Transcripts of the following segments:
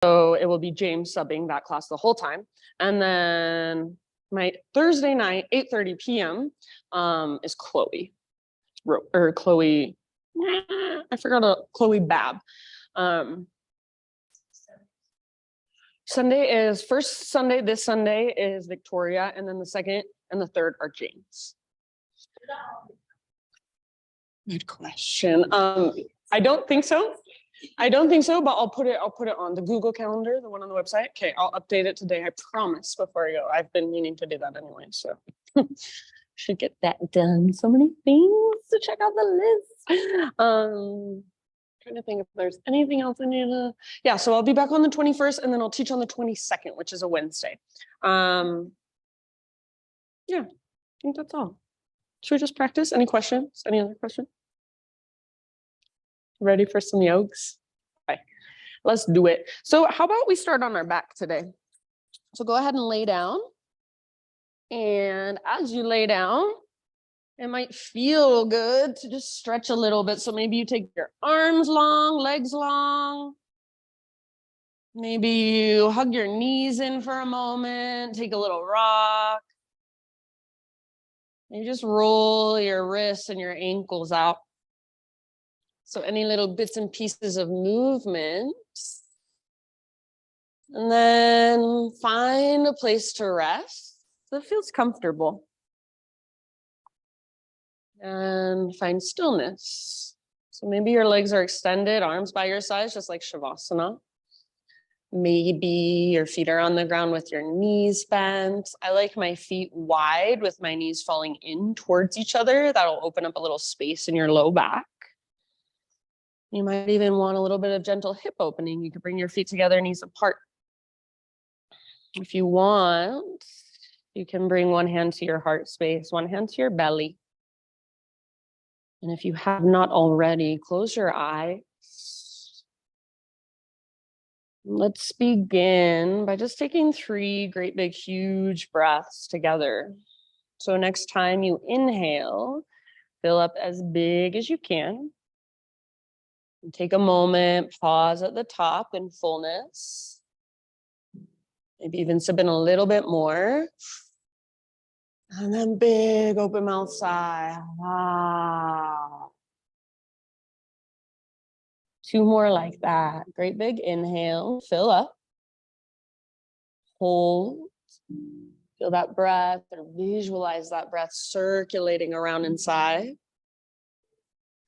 So it will be James subbing that class the whole time. And then my Thursday night, 8:30 p.m. Is Chloe. Or Chloe, I forgot Chloe Babb. Sunday is first Sunday, this Sunday is Victoria, and then the second and the third are James. Good question. I don't think so. But I'll put it on the Google Calendar, the one on the website. Okay, I'll update it today. I promise before I go. I've been meaning to do that anyway, so should get that done. So many things to check out the list. Trying to think if there's anything else I need to. Yeah, so I'll be back on the 21st, and then I'll teach on the 22nd, which is a Wednesday. Yeah, I think that's all. Should we just practice? Any questions? Any other questions? Ready for some yokes? Okay, let's do it. So how about we start on our back today? So go ahead and lay down. And as you lay down, it might feel good to just stretch a little bit. So maybe you take your arms long, legs long. Maybe you hug your knees in for a moment, take a little rock. Maybe just roll your wrists and your ankles out. So any little bits and pieces of movement. And then find a place to rest that feels comfortable. And find stillness. So maybe your legs are extended, arms by your sides, just like Shavasana. Maybe your feet are on the ground with your knees bent. I like my feet wide with my knees falling in towards each other. That'll open up a little space in your low back. You might even want a little bit of gentle hip opening. You could bring your feet together, knees apart. If you want, you can bring one hand to your heart space, one hand to your belly. And if you have not already, close your eyes. Let's begin by just taking 3 great big huge breaths together. So next time you inhale, fill up as big as you can. And take a moment, pause at the top in fullness. Maybe even sip in a little bit more. And then big open mouth sigh. Ah. 2 more like that. Great big inhale, fill up. Hold. Feel that breath or visualize that breath circulating around inside.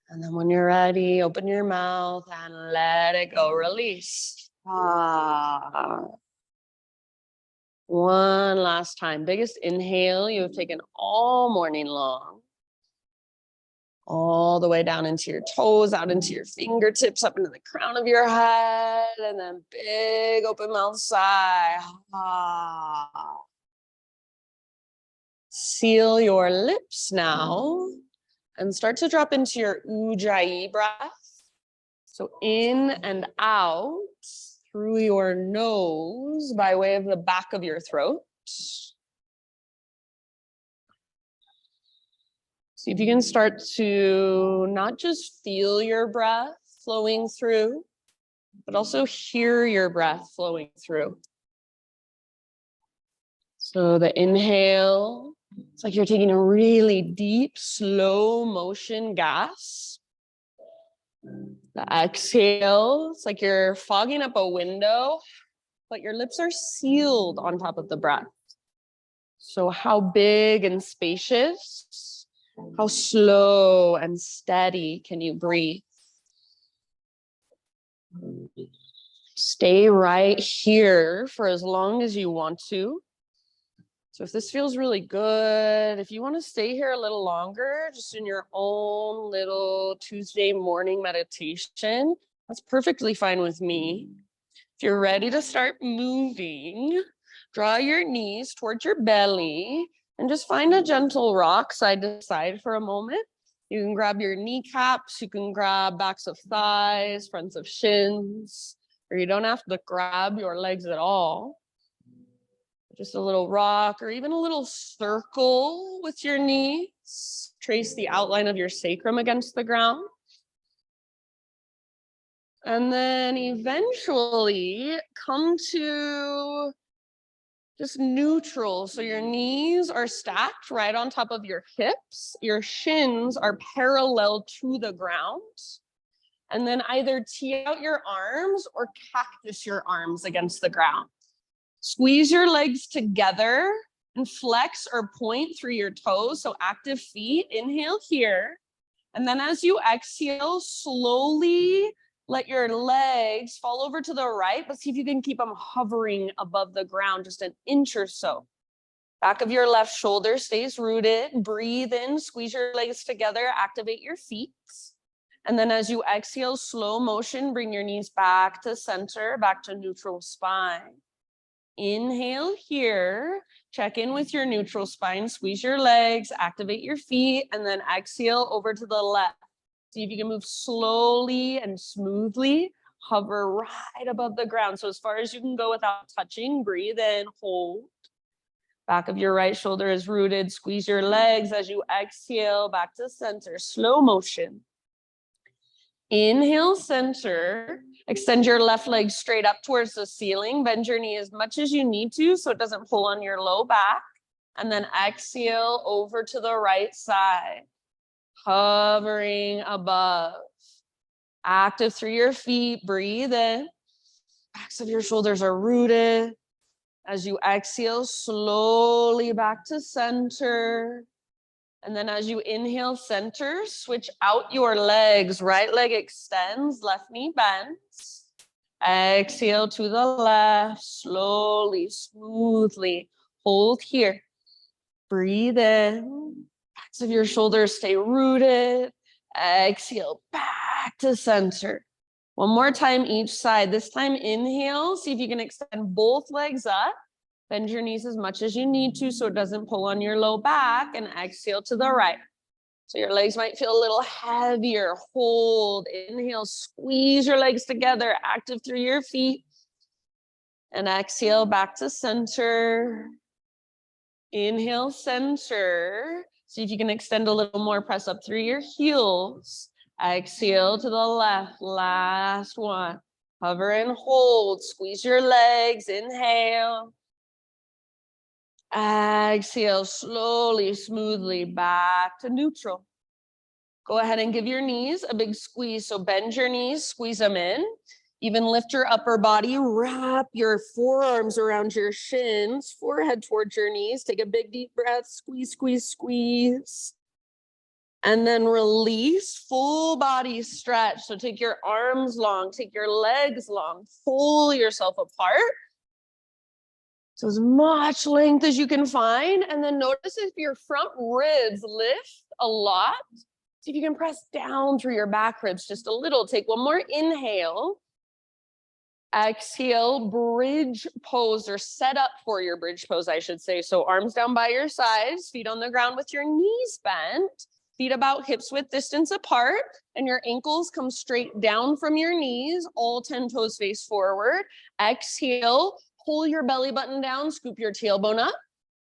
And then when you're ready, open your mouth and let it go. Release. Ah. One last time. Biggest inhale you have taken all morning long. All the way down into your toes, out into your fingertips, up into the crown of your head. And then big open mouth sigh. Ah. Seal your lips now. And start to drop into your Ujjayi breath. So in and out through your nose by way of the back of your throat. See if you can start to not just feel your breath flowing through, but also hear your breath flowing through. So the inhale, it's like you're taking a really deep, slow motion gas. The exhale, it's like you're fogging up a window, but your lips are sealed on top of the breath. So how big and spacious, how slow and steady can you breathe? Stay right here for as long as you want to. So if this feels really good, if you want to stay here a little longer, just in your own little Tuesday morning meditation, that's perfectly fine with me. If you're ready to start moving, draw your knees towards your belly and just find a gentle rock side to side for a moment. You can grab your kneecaps, you can grab backs of thighs, fronts of shins, or you don't have to grab your legs at all. Just a little rock or even a little circle with your knees. Trace the outline of your sacrum against the ground. And then eventually come to just neutral. So your knees are stacked right on top of your hips. Your shins are parallel to the ground. And then either tee out your arms or cactus your arms against the ground. Squeeze your legs together and flex or point through your toes. So active feet, inhale here. And then as you exhale, slowly let your legs fall over to the right, but see if you can keep them hovering above the ground, just an inch or so. Back of your left shoulder stays rooted. Breathe in, squeeze your legs together, activate your feet. And then as you exhale, slow motion, bring your knees back to center, back to neutral spine. Inhale here, check in with your neutral spine, squeeze your legs, activate your feet, and then exhale over to the left. See if you can move slowly and smoothly, hover right above the ground. So as far as you can go without touching, breathe in, hold. Back of your right shoulder is rooted, squeeze your legs as you exhale, back to center, slow motion. Inhale, center. Extend your left leg straight up towards the ceiling. Bend your knee as much as you need to so it doesn't pull on your low back. And then exhale over to the right side. Hovering above. Active through your feet. Breathe in. Backs of your shoulders are rooted. As you exhale, slowly back to center. And then as you inhale, center, switch out your legs. Right leg extends, left knee bends. Exhale to the left, slowly, smoothly. Hold here. Breathe in. Backs of your shoulders stay rooted. Exhale, back to center. One more time each side. This time, inhale. See if you can extend both legs up. Bend your knees as much as you need to so it doesn't pull on your low back, and exhale to the right. So your legs might feel a little heavier. Hold, inhale, squeeze your legs together, active through your feet. And exhale back to center. Inhale, center. See if you can extend a little more, press up through your heels. Exhale to the left, last one. Hover and hold, squeeze your legs, inhale. Exhale, slowly, smoothly back to neutral. Go ahead and give your knees a big squeeze. So bend your knees, squeeze them in. Even lift your upper body, wrap your forearms around your shins, forehead towards your knees. Take a big deep breath, squeeze, squeeze, squeeze. And then release, full body stretch. So take your arms long, take your legs long, pull yourself apart. So as much length as you can find. And then notice if your front ribs lift a lot. See if you can press down through your back ribs just a little. Take one more inhale. Exhale, bridge pose, or set up for your bridge pose, I should say. So arms down by your sides, feet on the ground with your knees bent, feet about hips width distance apart, and your ankles come straight down from your knees, all 10 toes face forward. Exhale, pull your belly button down, scoop your tailbone up.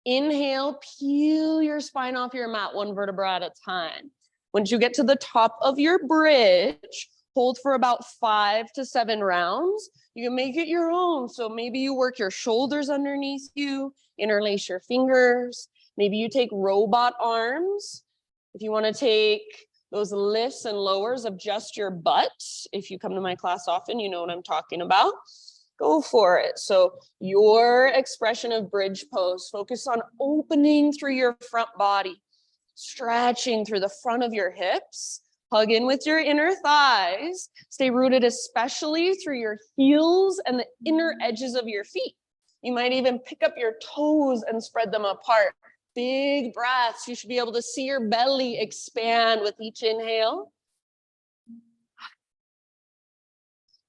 Inhale, peel your spine off your mat, one vertebra at a time. Once you get to the top of your bridge, hold for about 5 to 7 rounds. You can make it your own. So maybe you work your shoulders underneath you, interlace your fingers. Maybe you take robot arms. If you want to take those lifts and lowers of just your butt, if you come to my class often, you know what I'm talking about. Go for it. So your expression of bridge pose, focus on opening through your front body, stretching through the front of your hips. Hug in with your inner thighs. Stay rooted, especially through your heels and the inner edges of your feet. You might even pick up your toes and spread them apart. Big breaths. You should be able to see your belly expand with each inhale.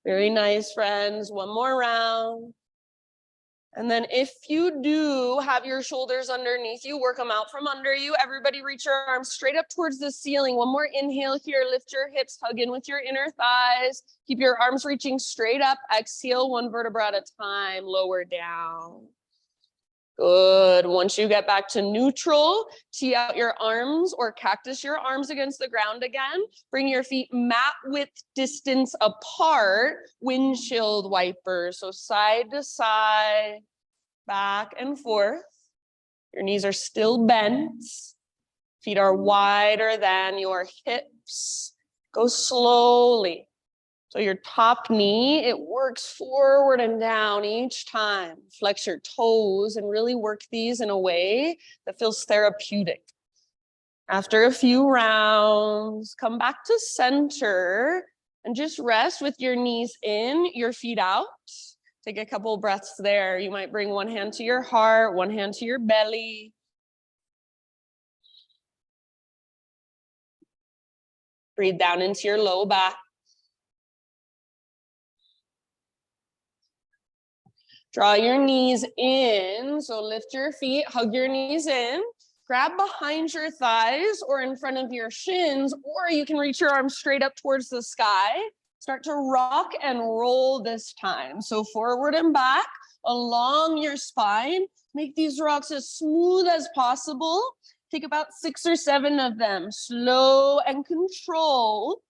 Very nice, friends. One more round. And then if you do have your shoulders underneath you, work them out from under you. Everybody reach your arms straight up towards the ceiling. One more inhale here. Lift your hips, hug in with your inner thighs. Keep your arms reaching straight up. Exhale, one vertebra at a time. Lower down. Good. Once you get back to neutral, tee out your arms or cactus your arms against the ground again. Bring your feet mat width distance apart, windshield wipers. So side to side, back and forth. Your knees are still bent. Feet are wider than your hips. Go slowly. So your top knee, it works forward and down each time. Flex your toes and really work these in a way that feels therapeutic. After a few rounds, come back to center and just rest with your knees in, your feet out. Take a couple breaths there. You might bring one hand to your heart, one hand to your belly. Breathe down into your low back. Draw your knees in, so lift your feet, hug your knees in, grab behind your thighs or in front of your shins, or you can reach your arms straight up towards the sky. Start to rock and roll this time. So forward and back, along your spine. Make these rocks as smooth as possible. Take about 6 or 7 of them, slow and controlled.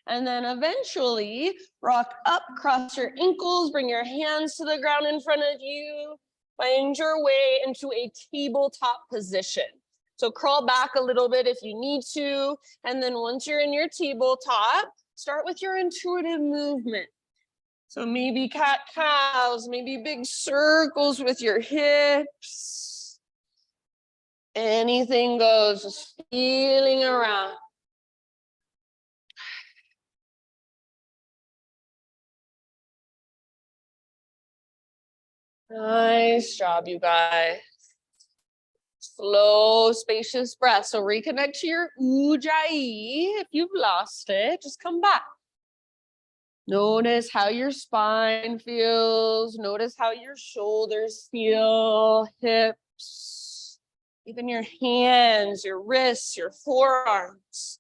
And then eventually rock up, cross your ankles, bring your hands to the ground in front of you. Find your way into a tabletop position. So crawl back a little bit if you need to. And then once you're in your tabletop, start with your intuitive movement. So maybe cat-cows, maybe big circles with your hips. Anything goes, just feeling around. Nice job, you guys. Slow, spacious breath. So reconnect to your ujjayi. If you've lost it, just come back. Notice how your spine feels. Notice how your shoulders feel, hips, even your hands, your wrists, your forearms.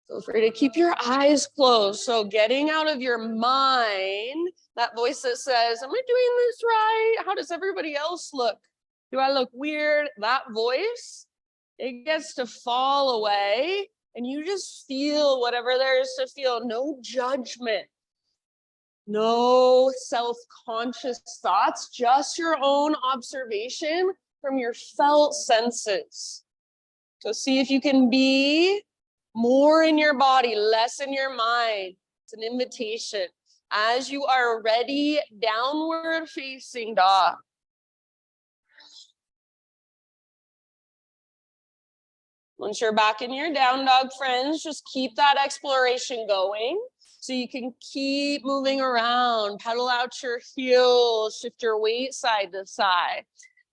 Feel free to keep your eyes closed. So getting out of your mind, that voice that says, am I doing this right? How does everybody else look? Do I look weird? That voice, it gets to fall away and you just feel whatever there is to feel. No judgment, no self-conscious thoughts, just your own observation from your felt senses. So see if you can be more in your body, less in your mind. It's an invitation. As you are ready, downward facing dog. Once you're back in your down dog, friends, just keep that exploration going. So you can keep moving around, pedal out your heels, shift your weight side to side.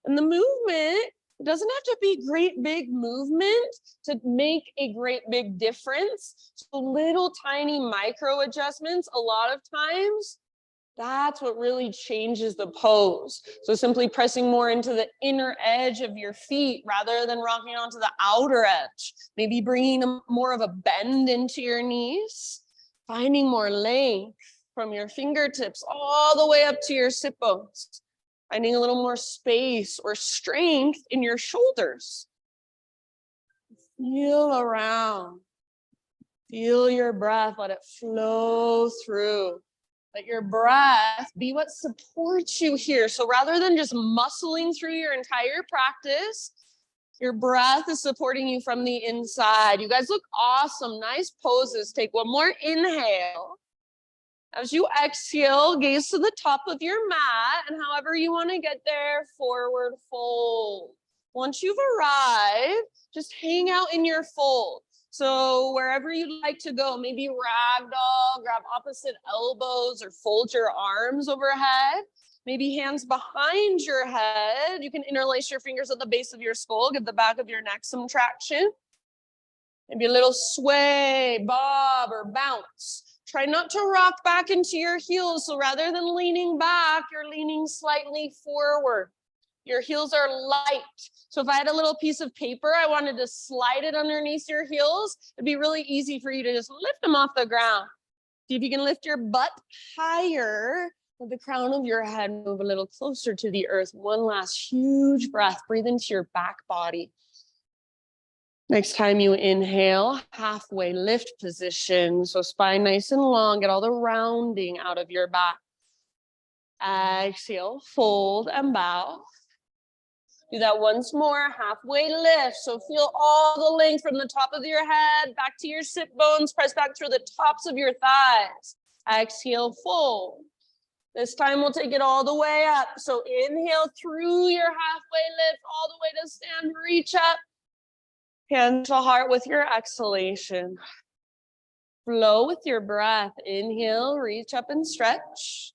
And the movement, it doesn't have to be great big movement to make a great big difference. So little tiny micro adjustments, a lot of times, that's what really changes the pose. So simply pressing more into the inner edge of your feet rather than rocking onto the outer edge. Maybe bringing more of a bend into your knees, finding more length from your fingertips all the way up to your sit bones. Finding a little more space or strength in your shoulders. Feel around. Feel your breath. Let it flow through. Let your breath be what supports you here. So rather than just muscling through your entire practice, your breath is supporting you from the inside. You guys look awesome. Nice poses. Take one more inhale. As you exhale, gaze to the top of your mat, and however you want to get there, forward fold. Once you've arrived, just hang out in your fold. So wherever you'd like to go, maybe ragdoll, grab opposite elbows or fold your arms overhead. Maybe hands behind your head. You can interlace your fingers at the base of your skull, give the back of your neck some traction. Maybe a little sway, bob, or bounce. Try not to rock back into your heels. So rather than leaning back, you're leaning slightly forward. Your heels are light. So if I had a little piece of paper, I wanted to slide it underneath your heels, it'd be really easy for you to just lift them off the ground. See if you can lift your butt higher Let the crown of your head move a little closer to the earth. One last huge breath. Breathe into your back body. Next time you inhale, halfway lift position. So spine nice and long. Get all the rounding out of your back. Exhale, fold and bow. Do that once more, halfway lift. So feel all the length from the top of your head back to your sit bones. Press back through the tops of your thighs. Exhale, fold. This time we'll take it all the way up. So inhale through your halfway lift, all the way to stand, reach up. Hand to heart with your exhalation. Flow with your breath. Inhale, reach up and stretch.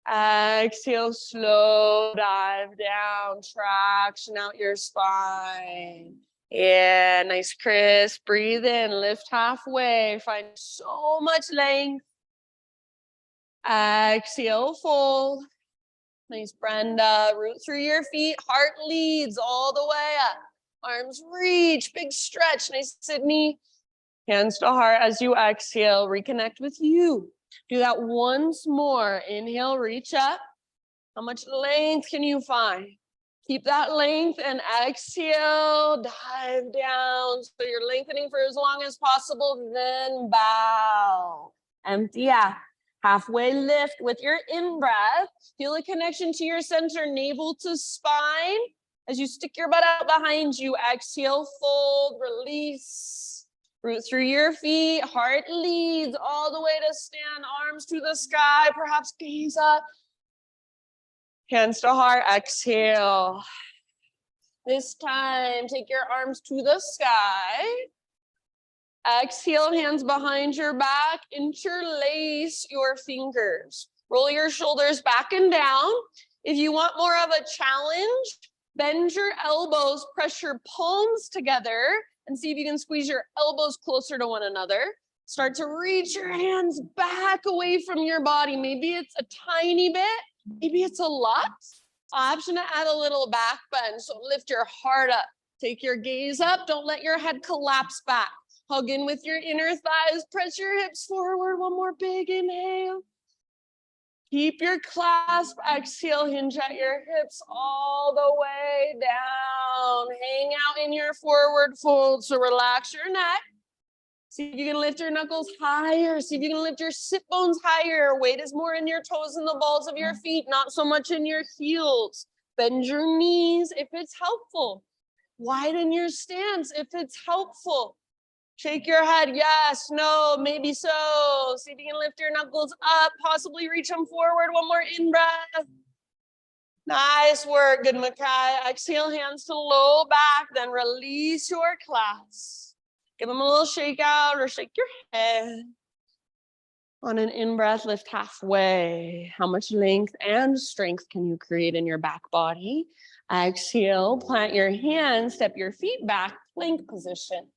Exhale, slow dive down, traction out your spine. Yeah, nice crisp. Breathe in, lift halfway. Find so much length. Exhale, fold. Nice, Brenda. Root through your feet. Heart leads all the way up. Arms reach, big stretch. Nice, Sydney. Hands to heart as you exhale. Reconnect with you. Do that once more. Inhale, reach up. How much length can you find? Keep that length and exhale. Dive down. So you're lengthening for as long as possible. Then bow. Empty out. Halfway lift with your in-breath. Feel a connection to your center, navel to spine. As you stick your butt out behind you, exhale, fold, release. Root through your feet, heart leads all the way to stand, arms to the sky, perhaps gaze up. Hands to heart, exhale. This time, take your arms to the sky. Exhale, hands behind your back, interlace your fingers. Roll your shoulders back and down. If you want more of a challenge, bend your elbows, press your palms together, and see if you can squeeze your elbows closer to one another. Start to reach your hands back away from your body. Maybe it's a tiny bit, maybe it's a lot. Option to add a little back bend, so lift your heart up. Take your gaze up, don't let your head collapse back. Hug in with your inner thighs, press your hips forward. One more big inhale. Keep your clasp, exhale, hinge at your hips all the way down. Hang out in your forward fold, so relax your neck. See if you can lift your knuckles higher. See if you can lift your sit bones higher. Weight is more in your toes and the balls of your feet, not so much in your heels. Bend your knees if it's helpful. Widen your stance if it's helpful. Shake your head, yes, no, maybe so. See if you can lift your knuckles up, possibly reach them forward. One more in-breath. Nice work, good Makai. Exhale, hands to low back, then release your clasp. Give them a little shake out or shake your head. On an in-breath, lift halfway. How much length and strength can you create in your back body? Exhale, plant your hands, step your feet back, plank position.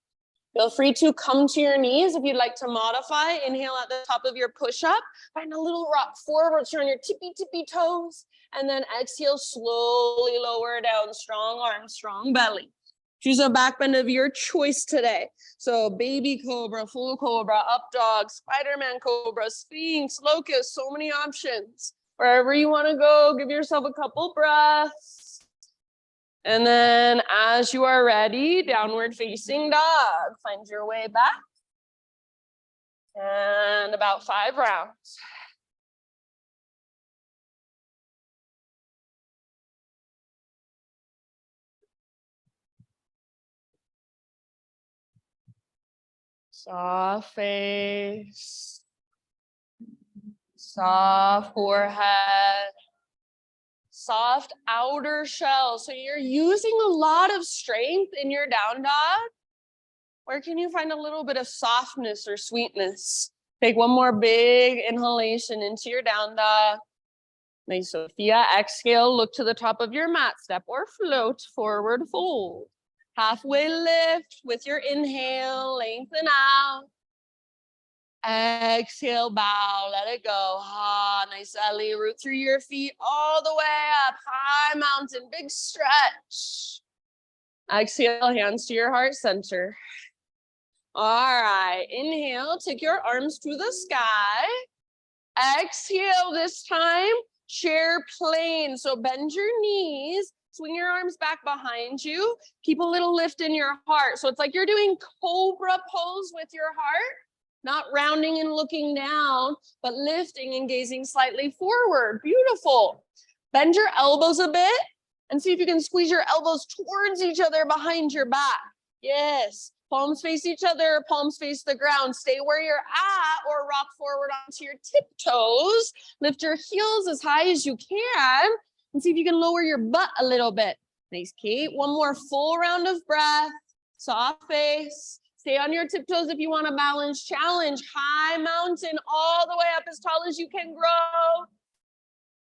Feel free to come to your knees if you'd like to modify. Inhale at the top of your push-up. Find a little rock forward, turn your tippy toes. And then exhale, slowly lower down. Strong arms, strong belly. Choose a back bend of your choice today. So baby cobra, full cobra, up dog, Spider-Man cobra, sphinx, locust, so many options. Wherever you want to go, give yourself a couple breaths. And then as you are ready, downward facing dog. Find your way back. And about 5 rounds. Soft face. Soft forehead. Soft outer shell. So you're using a lot of strength in your down dog. Where can you find a little bit of softness or sweetness? Take one more big inhalation into your down dog. Nice, Sophia. Exhale, look to the top of your mat. Step or float, forward fold. Halfway lift with your inhale, lengthen out. Exhale, bow, let it go. Ah, nice, Ellie. Root through your feet all the way up. High mountain, big stretch. Exhale, hands to your heart center. All right, inhale, take your arms to the sky. Exhale this time, chair plane. So bend your knees, swing your arms back behind you, keep a little lift in your heart. So it's like you're doing cobra pose with your heart, not rounding and looking down, but lifting and gazing slightly forward. Beautiful. Bend your elbows a bit and see if you can squeeze your elbows towards each other behind your back. Yes. Palms face each other, palms face the ground. Stay where you're at or rock forward onto your tiptoes. Lift your heels as high as you can and see if you can lower your butt a little bit. Nice, Kate. One more full round of breath. Soft face. Stay on your tiptoes if you want a balance challenge. High mountain all the way up as tall as you can grow.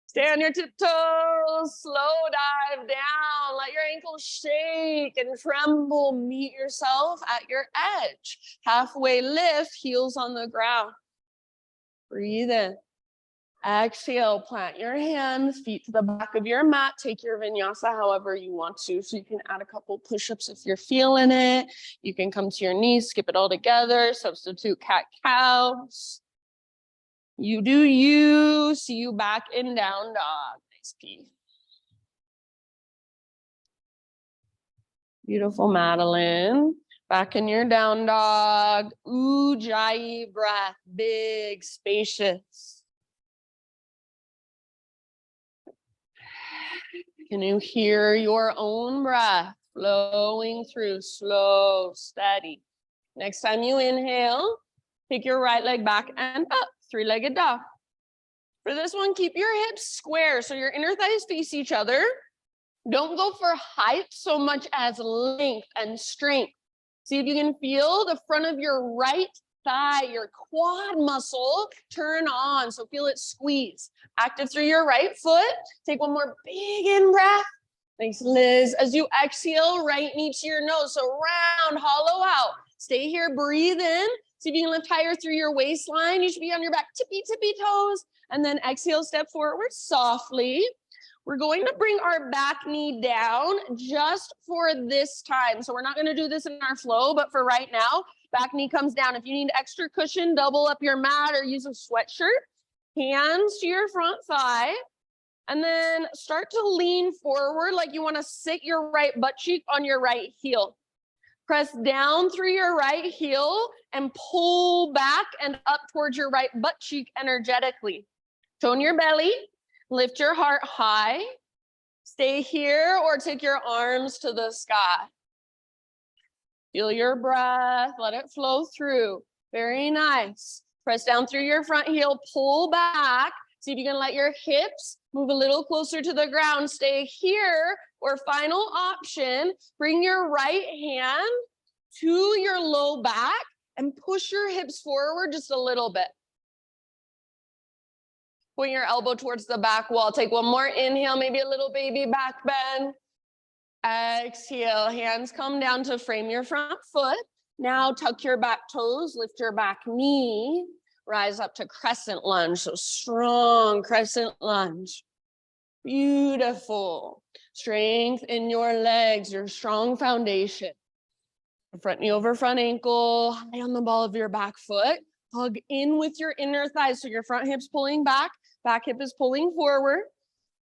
Stay on your tiptoes, slow dive down, let your ankles shake and tremble, meet yourself at your edge. Halfway lift, heels on the ground. Breathe in. Exhale, plant your hands, feet to the back of your mat. Take your vinyasa however you want to. So you can add a couple push-ups if you're feeling it. You can come to your knees, skip it all together, substitute cat-cows. You do you. See you back in down dog. Nice P. Beautiful, Madeline. Back in your down dog. Ujjayi breath. Big, spacious. Can you hear your own breath flowing through, slow, steady? Next time you inhale, take your right leg back and up. Three-legged dog. For this one, keep your hips square so your inner thighs face each other. Don't go for height so much as length and strength. See if you can feel the front of your right thigh, your quad muscle turn on. So feel it squeeze. Active through your right foot. Take one more big in breath. Thanks, Liz. As you exhale, right knee to your nose. So round, hollow out. Stay here, breathe in. See if you can lift higher through your waistline. You should be on your back, tippy toes. And then exhale, step forward softly. We're going to bring our back knee down just for this time. So we're not going to do this in our flow, but for right now, back knee comes down. If you need extra cushion, double up your mat or use a sweatshirt. Hands to your front thigh. And then start to lean forward like you want to sit your right butt cheek on your right heel. Press down through your right heel and pull back and up towards your right butt cheek energetically. Tone your belly, lift your heart high, stay here or take your arms to the sky. Feel your breath, let it flow through. Very nice. Press down through your front heel, pull back. See if you can let your hips move a little closer to the ground. Stay here, or final option, bring your right hand to your low back and push your hips forward just a little bit. Point your elbow towards the back wall. Take one more inhale, maybe a little baby back bend. Exhale, hands come down to frame your front foot. Now tuck your back toes, lift your back knee. Rise up to crescent lunge, so strong crescent lunge. Beautiful. Strength in your legs, your strong foundation. Front knee over front ankle, high on the ball of your back foot. Hug in with your inner thighs, so your front hip's pulling back hip is pulling forward.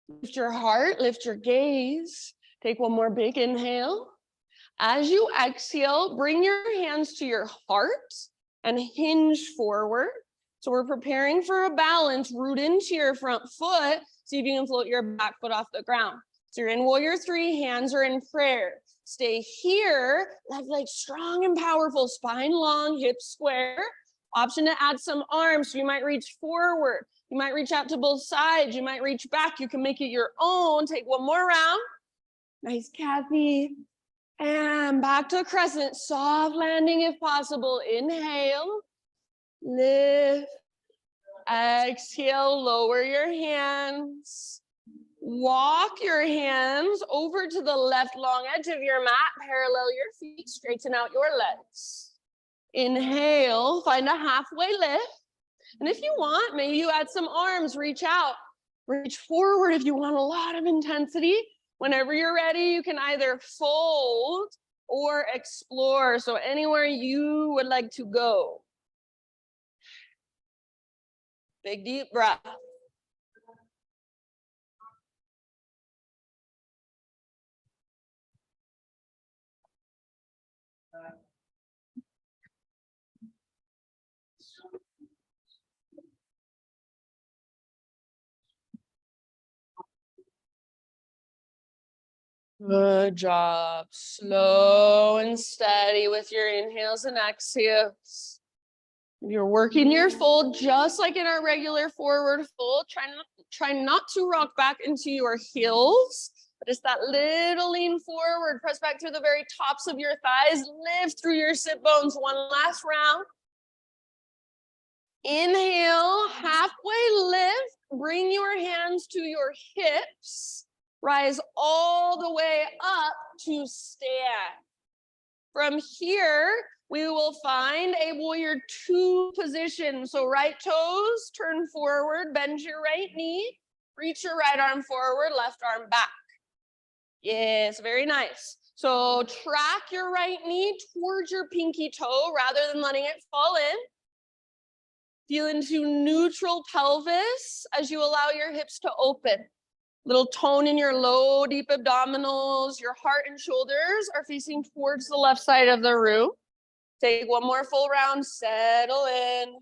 Lift your heart, lift your gaze. Take one more big inhale. As you exhale, bring your hands to your heart and hinge forward. So we're preparing for a balance. Root into your front foot. See if you can float your back foot off the ground. So you're in warrior three, hands are in prayer. Stay here, left leg strong and powerful, spine long, hips square. Option to add some arms. So you might reach forward. You might reach out to both sides. You might reach back. You can make it your own. Take one more round. Nice, Kathy. And back to crescent, soft landing if possible. Inhale, lift, exhale, lower your hands. Walk your hands over to the left long edge of your mat. Parallel your feet, straighten out your legs. Inhale, find a halfway lift. And if you want, maybe you add some arms, reach out, reach forward if you want a lot of intensity. Whenever you're ready, you can either fold or explore. So anywhere you would like to go. Big deep breath. Good job. Slow and steady with your inhales and exhales. You're working your fold just like in our regular forward fold. Try not to rock back into your heels, but it's that little lean forward. Press back through the very tops of your thighs. Lift through your sit bones. One last round. Inhale, halfway lift. Bring your hands to your hips. Rise all the way up to stand. From here, we will find a warrior two position. So right toes, turn forward, bend your right knee, reach your right arm forward, left arm back. Yes, very nice. So track your right knee towards your pinky toe rather than letting it fall in. Feel into neutral pelvis as you allow your hips to open. Little tone in your low, deep abdominals. Your heart and shoulders are facing towards the left side of the room. Take one more full round, settle in.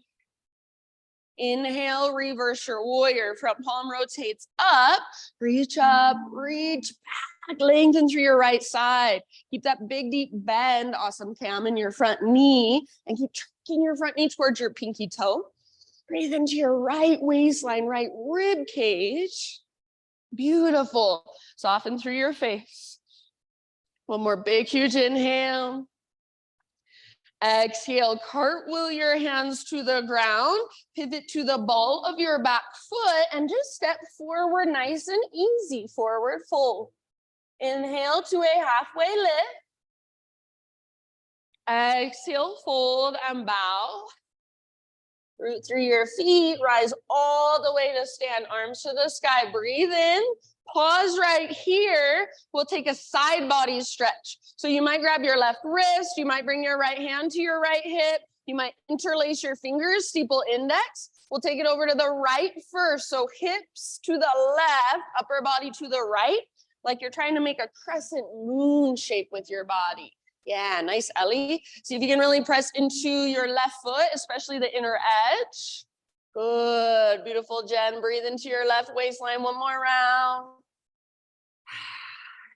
Inhale, reverse your warrior. Front palm rotates up, reach back, lengthen through your right side. Keep that big, deep bend, awesome Cam, in your front knee, and keep tracking your front knee towards your pinky toe. Breathe into your right waistline, right rib cage. Beautiful. Soften through your face. One more big, huge inhale. Exhale, cartwheel your hands to the ground. Pivot to the ball of your back foot and just step forward nice and easy. Forward fold. Inhale to a halfway lift. Exhale, fold and bow. Root through your feet, rise all the way to stand, arms to the sky. Breathe in, pause right here. We'll take a side body stretch. So you might grab your left wrist, you might bring your right hand to your right hip, you might interlace your fingers, steeple index. We'll take it over to the right first. So hips to the left, upper body to the right, like you're trying to make a crescent moon shape with your body. Yeah, nice, Ellie. See if you can really press into your left foot, especially the inner edge. Good, beautiful, Jen. Breathe into your left waistline. One more round.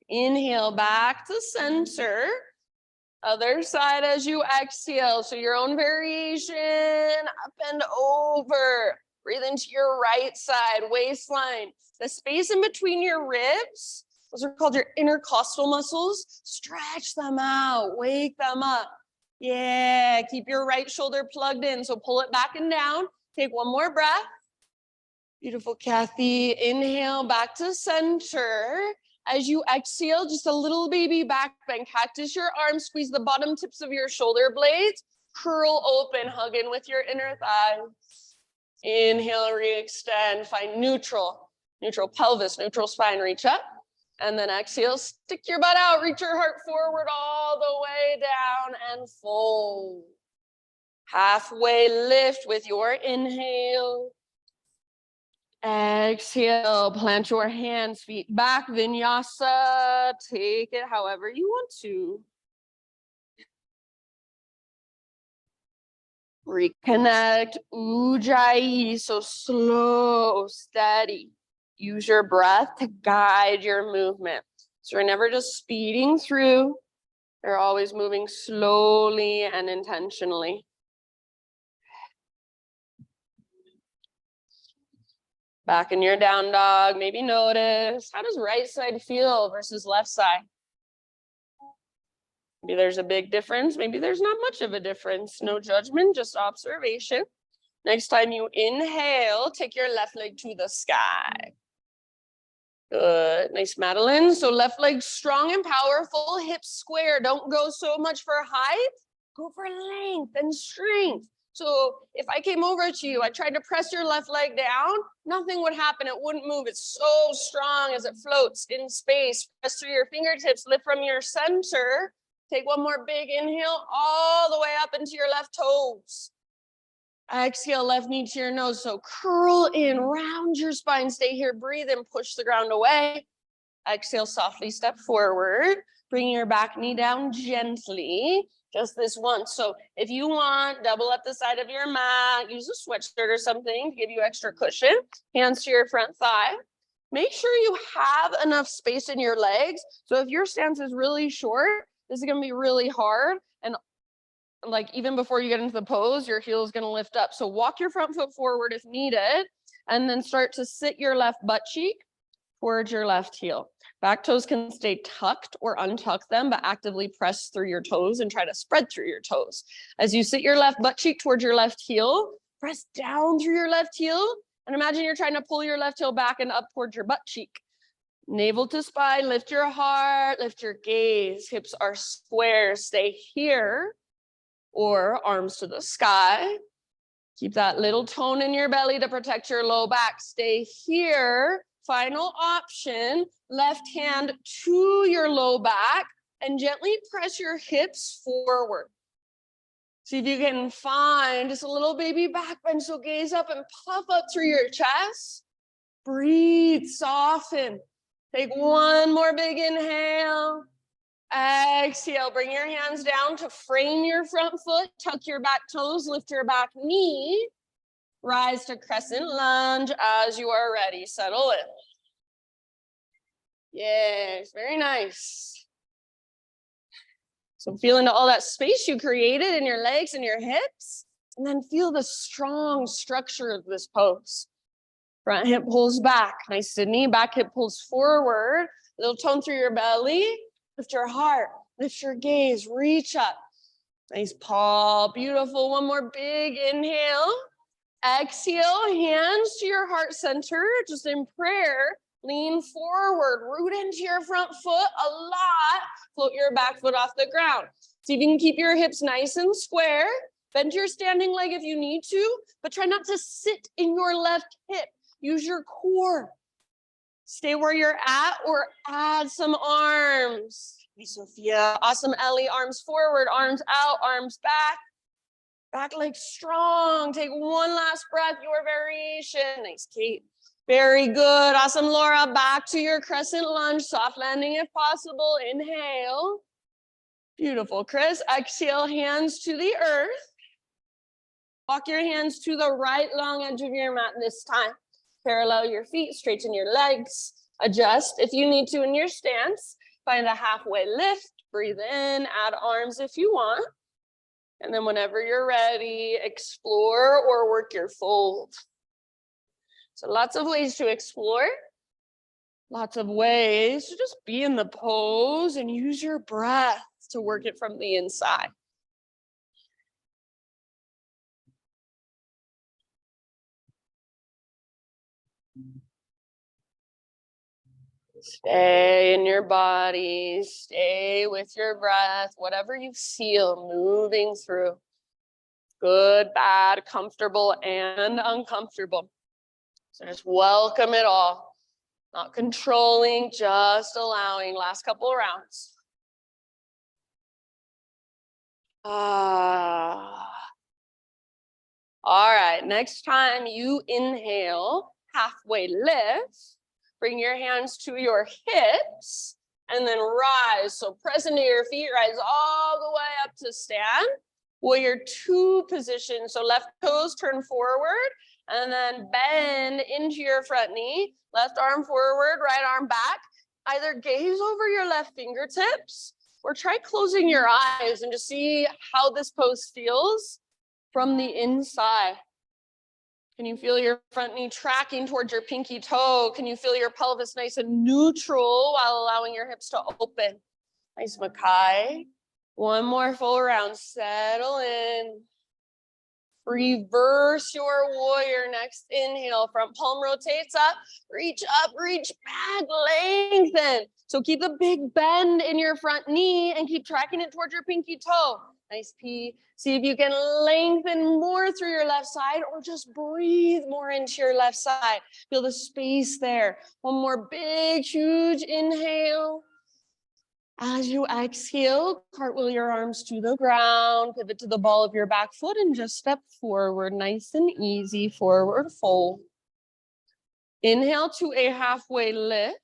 Inhale, back to center. Other side as you exhale. So your own variation, up and over. Breathe into your right side, waistline. The space in between your ribs, those are called your intercostal muscles. Stretch them out, wake them up. Yeah, keep your right shoulder plugged in. So pull it back and down. Take one more breath. Beautiful, Kathy. Inhale, back to center. As you exhale, just a little baby back bend. Cactus your arms, squeeze the bottom tips of your shoulder blades. Curl open, hug in with your inner thighs. Inhale, re-extend, find neutral pelvis, neutral spine, reach up. And then exhale, stick your butt out, reach your heart forward all the way down and fold. Halfway lift with your inhale. Exhale, plant your hands, feet back, vinyasa. Take it however you want to. Reconnect, ujjayi, so slow, steady. Use your breath to guide your movement. So we're never just speeding through. You're always moving slowly and intentionally. Back in your down dog, maybe notice, how does right side feel versus left side? Maybe there's a big difference. Maybe there's not much of a difference. No judgment, just observation. Next time you inhale, take your left leg to the sky. Good, nice, Madeline. So left leg strong and powerful, hips square. Don't go so much for height, go for length and strength. So if I came over to you, I tried to press your left leg down, nothing would happen. It wouldn't move. It's so strong as it floats in space. Press through your fingertips, lift from your center. Take one more big inhale all the way up into your left toes. Exhale, left knee to your nose. So curl in, round your spine. Stay here, breathe and push the ground away. Exhale, softly step forward. Bring your back knee down gently. Just this once. So if you want, double up the side of your mat. Use a sweatshirt or something to give you extra cushion. Hands to your front thigh. Make sure you have enough space in your legs. So if your stance is really short, this is going to be really hard. And like even before you get into the pose, your heel is going to lift up. So walk your front foot forward if needed, and then start to sit your left butt cheek towards your left heel. Back toes can stay tucked or untuck them, but actively press through your toes and try to spread through your toes. As you sit your left butt cheek towards your left heel, press down through your left heel, and imagine you're trying to pull your left heel back and up towards your butt cheek. Navel to spine, lift your heart, lift your gaze. Hips are square, stay here, or arms to the sky. Keep that little tone in your belly to protect your low back. Stay here. Final option, left hand to your low back and gently press your hips forward. See if you can find just a little baby back bend. So gaze up and puff up through your chest. Breathe, soften. Take one more big inhale. Exhale, bring your hands down to frame your front foot. Tuck your back toes, lift your back knee. Rise to crescent lunge as you are ready. Settle in. Yes, very nice. So feel into all that space you created in your legs and your hips, and then feel the strong structure of this pose. Front hip pulls back, nice to knee, back hip pulls forward. Little tone through your belly. Lift your heart, lift your gaze, reach up. Nice paw, beautiful. One more big inhale. Exhale, hands to your heart center, just in prayer. Lean forward, root into your front foot a lot. Float your back foot off the ground. See if you can keep your hips nice and square. Bend your standing leg if you need to, but try not to sit in your left hip. Use your core. Stay where you're at or add some arms. Hey, Sophia. Awesome, Ellie. Arms forward, arms out, arms back. Back leg strong. Take one last breath, your variation. Nice, Kate. Very good. Awesome, Laura. Back to your crescent lunge. Soft landing if possible. Inhale. Beautiful, Chris. Exhale, hands to the earth. Walk your hands to the right long edge of your mat this time. Parallel your feet, straighten your legs. Adjust if you need to in your stance. Find a halfway lift. Breathe in, add arms if you want. And then whenever you're ready, explore or work your fold. So lots of ways to explore. Lots of ways to just be in the pose and use your breath to work it from the inside. Stay in your body, stay with your breath, whatever you feel moving through. Good, bad, comfortable, and uncomfortable. So just welcome it all. Not controlling, just allowing. Last couple of rounds. All right, next time you inhale, halfway lift. Bring your hands to your hips and then rise. So press into your feet, rise all the way up to stand. Warrior two position. So left toes turn forward and then bend into your front knee. Left arm forward, right arm back. Either gaze over your left fingertips or try closing your eyes and just see how this pose feels from the inside. Can you feel your front knee tracking towards your pinky toe? Can you feel your pelvis nice and neutral while allowing your hips to open? Nice, Makai. One more full round. Settle in. Reverse your warrior. Next inhale. Front palm rotates up. Reach up, reach back, lengthen. So keep a big bend in your front knee and keep tracking it towards your pinky toe. Nice, P. See if you can lengthen more through your left side or just breathe more into your left side. Feel the space there. One more big, huge inhale. As you exhale, cartwheel your arms to the ground, pivot to the ball of your back foot, and just step forward, nice and easy, forward fold. Inhale to a halfway lift.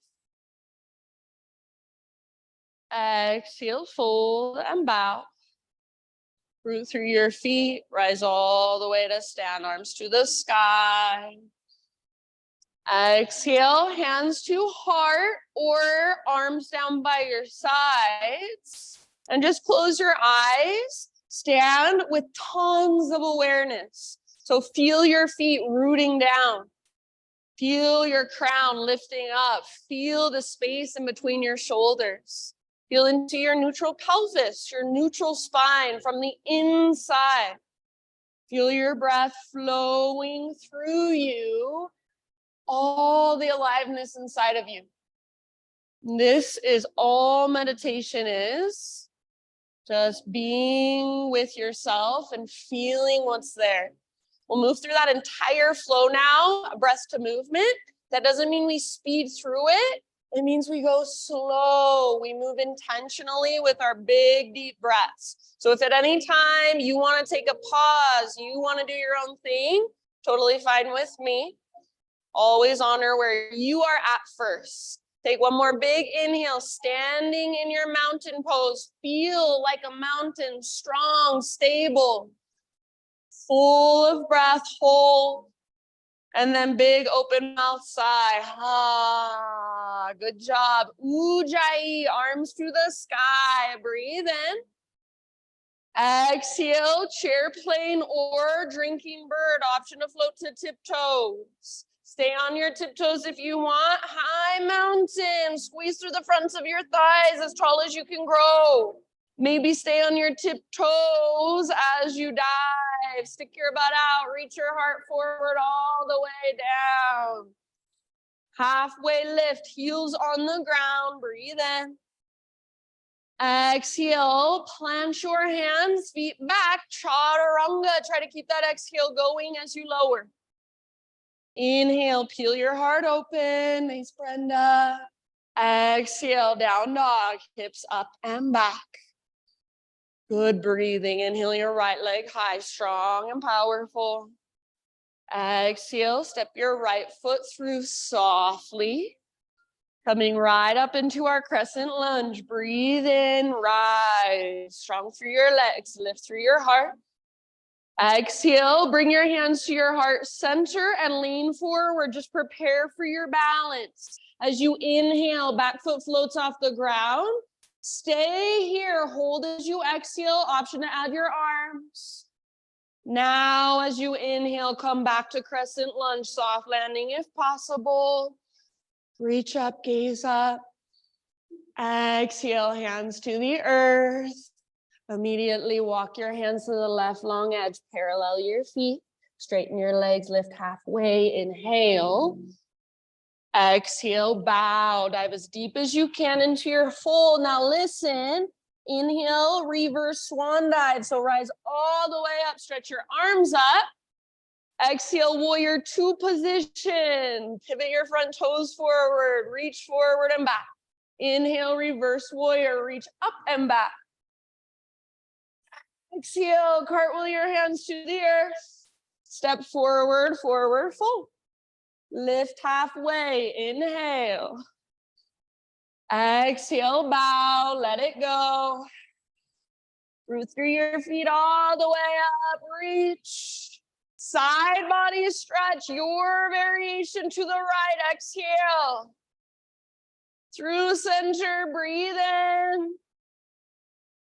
Exhale, fold and bow. Root through your feet, rise all the way to stand, arms to the sky. Exhale, hands to heart or arms down by your sides. And just close your eyes. Stand with tons of awareness. So feel your feet rooting down. Feel your crown lifting up. Feel the space in between your shoulders. Feel into your neutral pelvis, your neutral spine from the inside. Feel your breath flowing through you, all the aliveness inside of you. This is all meditation is, just being with yourself and feeling what's there. We'll move through that entire flow now, breath to movement. That doesn't mean we speed through it. It means we go slow. We move intentionally with our big, deep breaths. So if at any time you want to take a pause, you want to do your own thing, totally fine with me. Always honor where you are at first. Take one more big inhale, standing in your mountain pose. Feel like a mountain, strong, stable, full of breath, hold. And then big open mouth sigh. Ah, good job. Ujjayi, arms to the sky. Breathe in. Exhale, chair plane or drinking bird. Option to float to tiptoes. Stay on your tiptoes if you want. High mountain. Squeeze through the fronts of your thighs as tall as you can grow. Maybe stay on your tiptoes as you dive. Stick your butt out. Reach your heart forward all the way down. Halfway lift. Heels on the ground. Breathe in. Exhale. Plant your hands. Feet back. Chaturanga. Try to keep that exhale going as you lower. Inhale. Peel your heart open. Nice, Brenda. Exhale. Down dog. Hips up and back. Good breathing. Inhale your right leg high, strong and powerful. Exhale, step your right foot through softly. Coming right up into our crescent lunge. Breathe in, rise. Strong through your legs, lift through your heart. Exhale, bring your hands to your heart center and lean forward. Just prepare for your balance. As you inhale, back foot floats off the ground. Stay here, hold as you exhale, option to add your arms. Now, as you inhale, come back to crescent lunge, soft landing if possible. Reach up, gaze up. Exhale, hands to the earth. Immediately walk your hands to the left long edge, parallel your feet, straighten your legs, lift halfway, inhale. Exhale, bow, dive as deep as you can into your fold. Now listen, inhale, reverse swan dive. So rise all the way up, stretch your arms up. Exhale, warrior two position. Pivot your front toes forward, reach forward and back. Inhale, reverse warrior, reach up and back. Exhale, cartwheel your hands to the earth. Step forward, forward fold. Lift halfway, inhale. Exhale, bow, let it go. Root through your feet all the way up, reach. Side body stretch, your variation to the right, exhale. Through center, breathe in.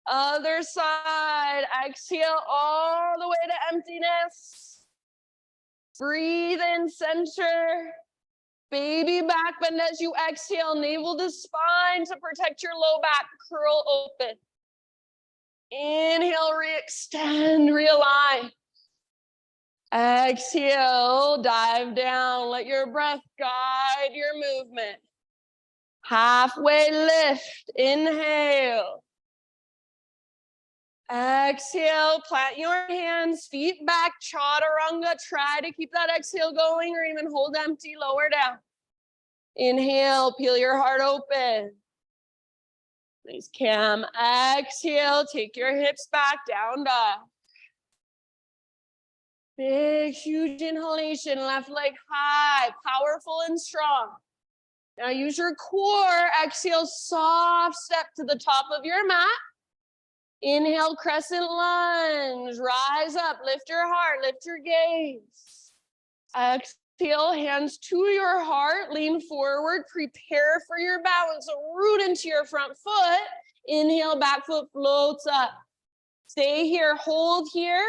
Other side, exhale all the way to emptiness. Breathe in center. Baby back bend as you exhale, navel to spine to protect your low back, curl open. Inhale, re-extend, realign. Exhale, dive down. Let your breath guide your movement. Halfway lift, inhale. Exhale, plant your hands, feet back, chaturanga. Try to keep that exhale going or even hold empty, lower down. Inhale, peel your heart open. Nice, Cam. Exhale, take your hips back, down dog. Big, huge inhalation, left leg high, powerful and strong. Now use your core. Exhale, soft step to the top of your mat. Inhale, crescent lunge. Rise up, lift your heart, lift your gaze. Exhale, hands to your heart, lean forward, prepare for your balance. So root into your front foot. Inhale, back foot floats up. Stay here, hold here.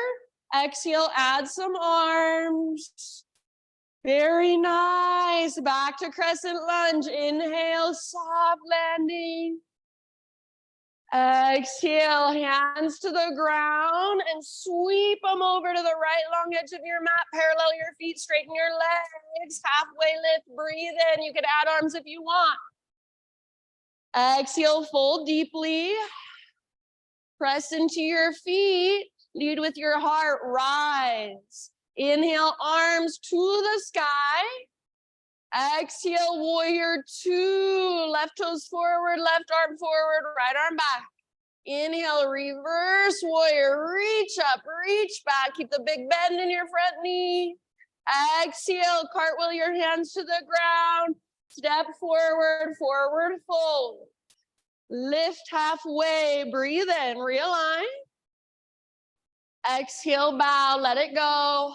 Exhale, add some arms. Very nice. Back to crescent lunge. Inhale, soft landing. Exhale, hands to the ground and sweep them over to the right long edge of your mat. Parallel your feet, straighten your legs, halfway lift, breathe in. You can add arms if you want. Exhale, fold deeply. Press into your feet. Lead with your heart, rise. Inhale, arms to the sky. Exhale, warrior two. Left toes forward, left arm forward, right arm back. Inhale, reverse warrior. Reach up, reach back. Keep the big bend in your front knee. Exhale, cartwheel your hands to the ground. Step forward, forward fold. Lift halfway, breathe in, realign. Exhale, bow, let it go.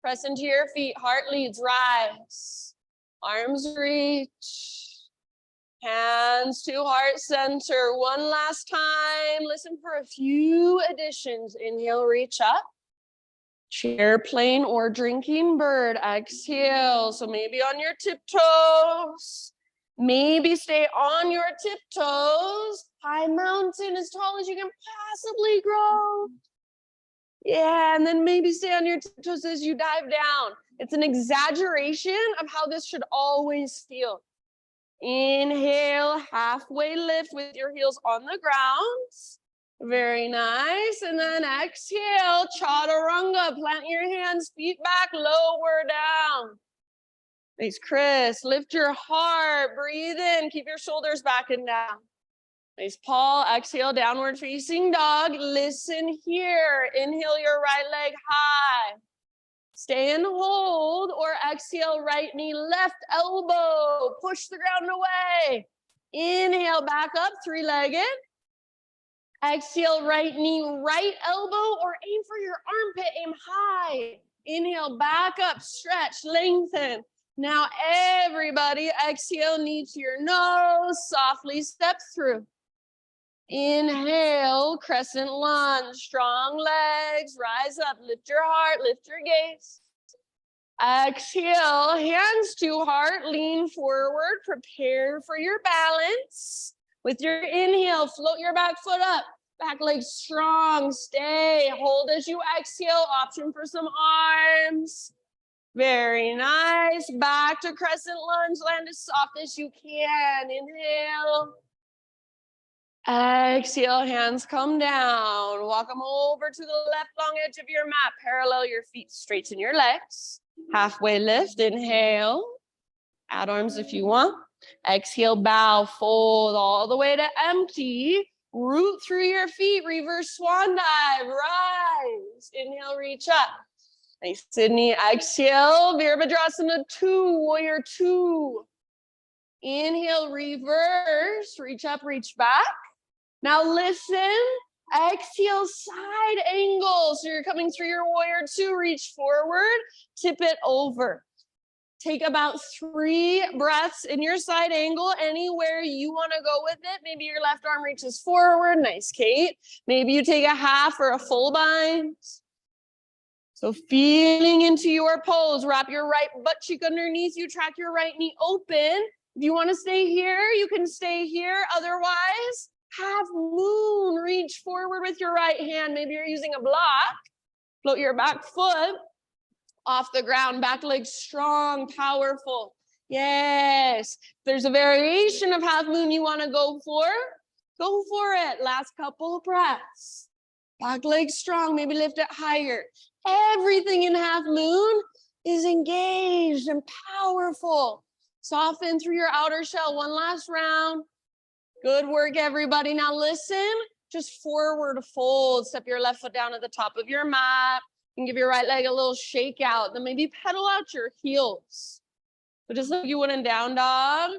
Press into your feet, heart leads, rise. Arms reach. Hands to heart center. One last time. Listen for a few additions. Inhale, reach up. Chair plane or drinking bird. Exhale. So maybe on your tiptoes. Maybe stay on your tiptoes. High mountain, as tall as you can possibly grow. Yeah, and then maybe stay on your tiptoes as you dive down. It's an exaggeration of how this should always feel. Inhale, halfway lift with your heels on the ground. Very nice. And then exhale, chaturanga. Plant your hands, feet back, lower down. Nice, Chris. Lift your heart. Breathe in. Keep your shoulders back and down. Nice, Paul. Exhale, downward facing dog. Listen here. Inhale your right leg high. Stay and hold, or exhale, right knee, left elbow. Push the ground away. Inhale, back up, three-legged. Exhale, right knee, right elbow, or aim for your armpit, aim high. Inhale, back up, stretch, lengthen. Now everybody, exhale, knee to your nose, softly step through. Inhale, crescent lunge, strong legs, rise up, lift your heart, lift your gaze. Exhale, hands to heart, lean forward, prepare for your balance. With your inhale, float your back foot up, back leg strong, stay, hold as you exhale, option for some arms. Very nice, back to crescent lunge, land as soft as you can, inhale. Exhale, hands come down. Walk them over to the left long edge of your mat. Parallel your feet, straighten your legs. Halfway lift, inhale. Add arms if you want. Exhale, bow, fold all the way to empty. Root through your feet, reverse swan dive, rise. Inhale, reach up. Nice, Sydney. Exhale, Virabhadrasana 2, warrior 2. Inhale, reverse, reach up, reach back. Now listen, exhale, side angle. So you're coming through your warrior 2, reach forward, tip it over. Take about 3 breaths in your side angle, anywhere you want to go with it. Maybe your left arm reaches forward. Nice, Kate. Maybe you take a half or a full bind. So feeling into your pose, wrap your right butt cheek underneath you, track your right knee open. If you want to stay here, you can stay here. Otherwise, half moon, reach forward with your right hand. Maybe you're using a block. Float your back foot off the ground, back leg strong, powerful. Yes. If there's a variation of half moon you want to go for it. Last couple of breaths. Back leg strong, maybe lift it higher. Everything in half moon is engaged and powerful. Soften through your outer shell. One last round. Good work, everybody. Now listen, just forward fold. Step your left foot down at the top of your mat. And give your right leg a little shake out. Then maybe pedal out your heels. So just like you would in down dog,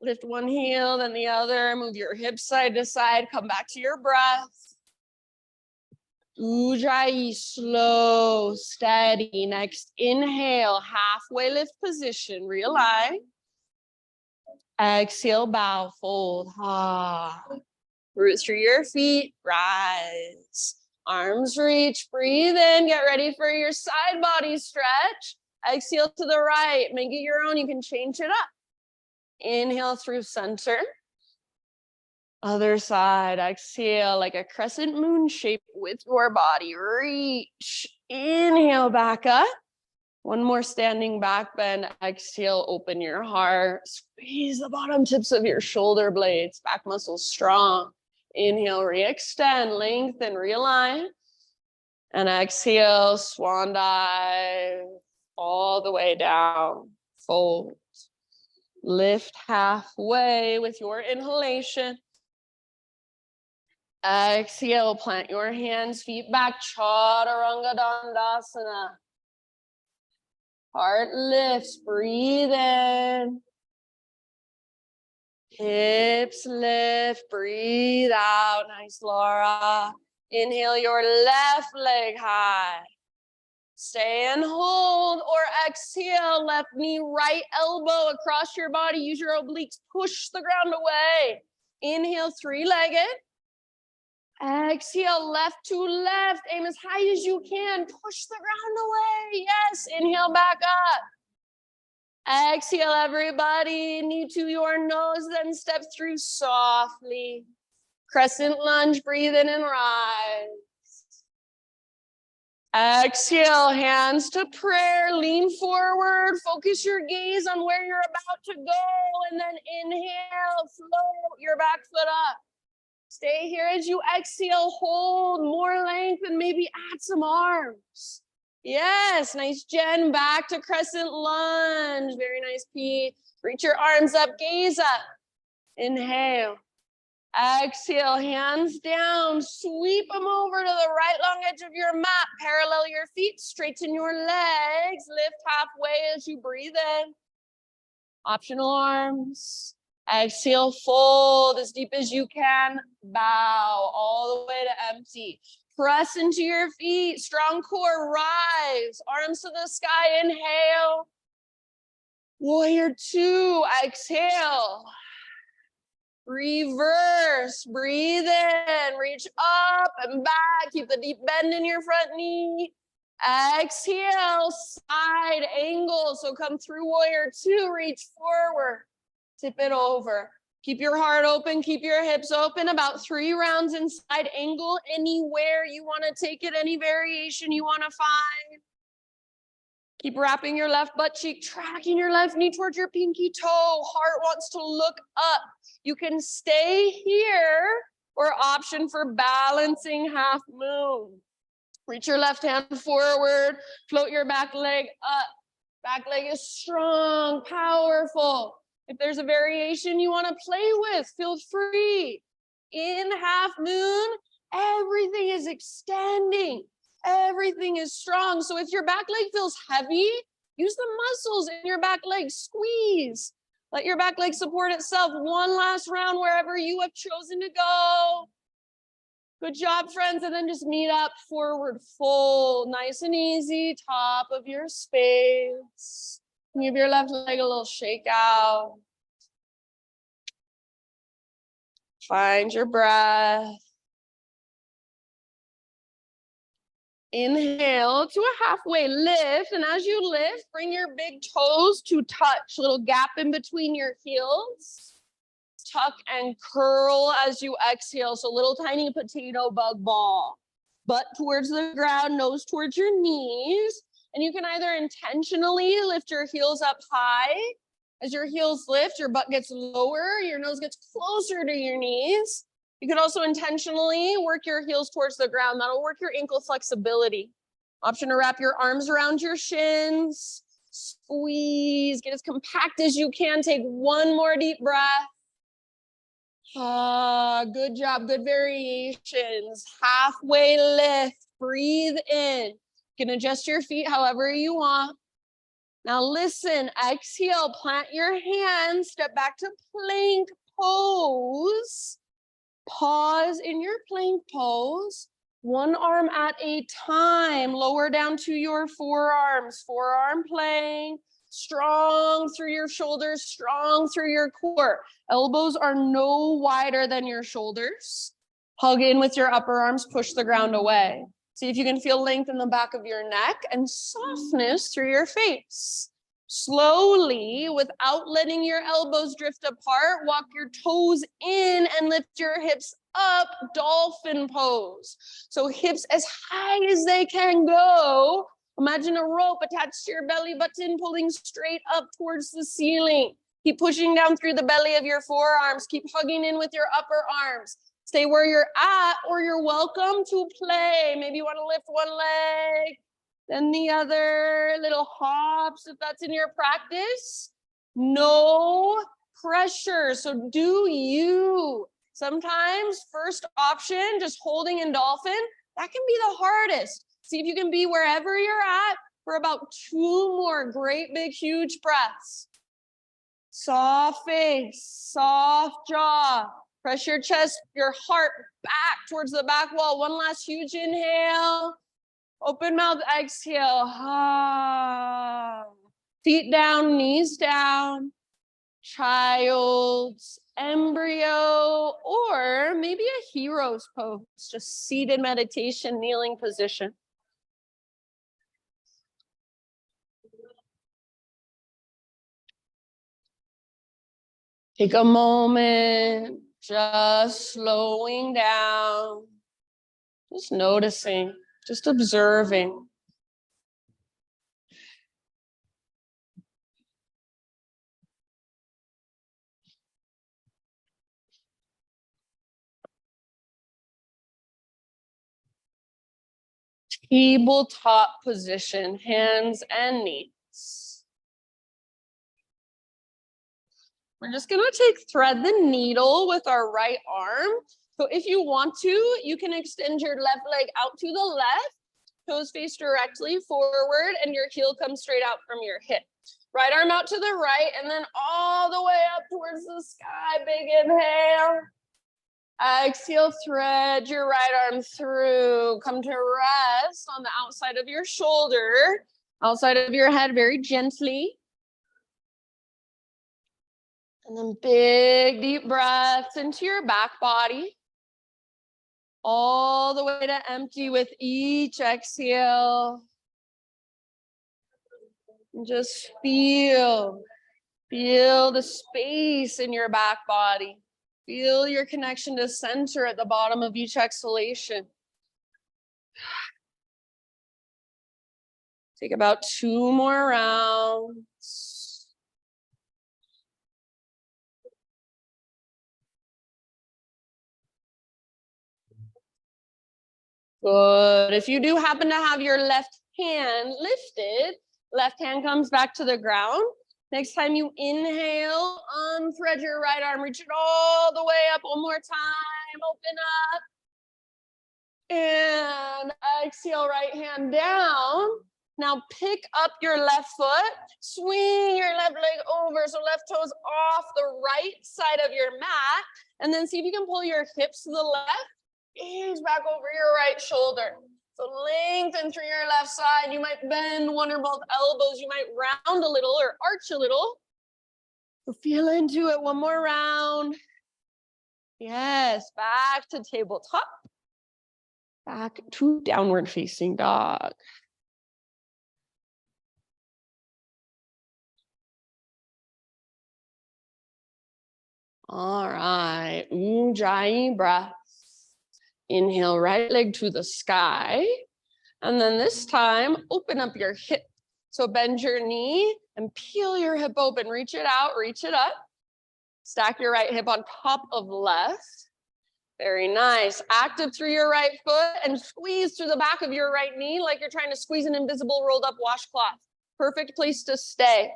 lift one heel, then the other, move your hips side to side, come back to your breath. Ujjayi, slow, steady. Next, inhale, halfway lift position, realign. Exhale, bow, fold. Roots through your feet, rise. Arms reach, breathe in, get ready for your side body stretch. Exhale to the right, make it your own, you can change it up. Inhale through center. Other side, exhale like a crescent moon shape with your body. Reach, inhale back up. One more standing back bend. Exhale, open your heart. Squeeze the bottom tips of your shoulder blades. Back muscles strong. Inhale, re-extend, lengthen, realign. And exhale, swan dive all the way down. Fold. Lift halfway with your inhalation. Exhale, plant your hands, feet back, Chaturanga Dandasana. Heart lifts, breathe in. Hips lift, breathe out. Nice, Laura. Inhale your left leg high. Stay and hold, or exhale, left knee, right elbow across your body. Use your obliques, push the ground away. Inhale, three-legged. Exhale, left to left. Aim as high as you can. Push the ground away. Yes, inhale back up. Exhale, everybody. Knee to your nose, then step through softly. Crescent lunge, breathe in and rise. Exhale, hands to prayer, lean forward, focus your gaze on where you're about to go, and then inhale, float your back foot up. Stay here as you exhale, hold more length, and maybe add some arms. Yes, nice, Jen, back to crescent lunge. Very nice, Pete. Reach your arms up, gaze up. Inhale. Exhale, hands down, sweep them over to the right long edge of your mat. Parallel your feet, straighten your legs, lift halfway as you breathe in. Optional arms. Exhale, fold as deep as you can. Bow all the way to empty. Press into your feet, strong core, rise. Arms to the sky, inhale. Warrior two, exhale. Reverse, breathe in, reach up and back. Keep the deep bend in your front knee. Exhale, side angle. So come through warrior two, reach forward, tip it over. Keep your heart open, keep your hips open. About 3 rounds in side angle, anywhere you want to take it, any variation you want to find. Keep wrapping your left butt cheek, tracking your left knee towards your pinky toe. Heart wants to look up. You can stay here or option for balancing half moon. Reach your left hand forward, float your back leg up. Back leg is strong, powerful. If there's a variation you want to play with, feel free. In half moon, everything is extending. Everything is strong. So if your back leg feels heavy, use the muscles in your back leg. Squeeze. Let your back leg support itself. One last round wherever you have chosen to go. Good job, friends. And then just meet up, forward fold. Nice and easy, top of your space. Give your left leg a little shake out. Find your breath. Inhale to a halfway lift, and as you lift, bring your big toes to touch, little gap in between your heels. Tuck and curl as you exhale, so little tiny potato bug ball. Butt towards the ground, nose towards your knees, and you can either intentionally lift your heels up high. As your heels lift, your butt gets lower, your nose gets closer to your knees. You can also intentionally work your heels towards the ground. That'll work your ankle flexibility. Option to wrap your arms around your shins. Squeeze, get as compact as you can. Take one more deep breath. Good job. Good variations. Halfway lift. Breathe in. You can adjust your feet however you want. Now listen, exhale, plant your hands, step back to plank pose. Pause in your plank pose. One arm at a time. Lower down to your forearms. Forearm plank. Strong through your shoulders, strong through your core. Elbows are no wider than your shoulders. Hug in with your upper arms, push the ground away. See if you can feel length in the back of your neck and softness through your face. Slowly, without letting your elbows drift apart, walk your toes in and lift your hips up, dolphin pose. So hips as high as they can go. Imagine a rope attached to your belly button, pulling straight up towards the ceiling. Keep pushing down through the belly of your forearms. Keep hugging in with your upper arms. Stay where you're at, or you're welcome to play. Maybe you want to lift one leg, then the other, little hops if that's in your practice. No pressure, so do you. Sometimes first option, just holding in dolphin, that can be the hardest. See if you can be wherever you're at for about 2 more great big huge breaths. Soft face, soft jaw. Press your chest, your heart back towards the back wall. One last huge inhale. Open mouth, exhale. Feet down, knees down. Child's embryo, or maybe a hero's pose, just seated meditation, kneeling position. Take a moment, just slowing down, just noticing, just observing. Tabletop position, hands and knees. We're just gonna thread the needle with our right arm. So if you want to, you can extend your left leg out to the left, toes face directly forward, and your heel comes straight out from your hip. Right arm out to the right, and then all the way up towards the sky. Big inhale. Exhale, thread your right arm through. Come to rest on the outside of your shoulder, outside of your head, very gently. And then big, deep breaths into your back body. All the way to empty with each exhale. And just feel the space in your back body. Feel your connection to center at the bottom of each exhalation. Take about 2 more rounds. Good. If you do happen to have your left hand lifted, left hand comes back to the ground. Next time you inhale, unthread your right arm, reach it all the way up. One more time, open up. And exhale, right hand down. Now pick up your left foot, swing your left leg over, so left toes off the right side of your mat, and then see if you can pull your hips to the left, ease back over your right shoulder. So lengthen through your left side. You might bend one or both elbows. You might round a little or arch a little. So feel into it. One more round. Yes, back to tabletop. Back to downward facing dog. All right, Ujjayi breath. Inhale, right leg to the sky. And then this time, open up your hip. So bend your knee and peel your hip open. Reach it out, reach it up. Stack your right hip on top of left. Very nice. Active through your right foot and squeeze through the back of your right knee like you're trying to squeeze an invisible rolled up washcloth. Perfect place to stay.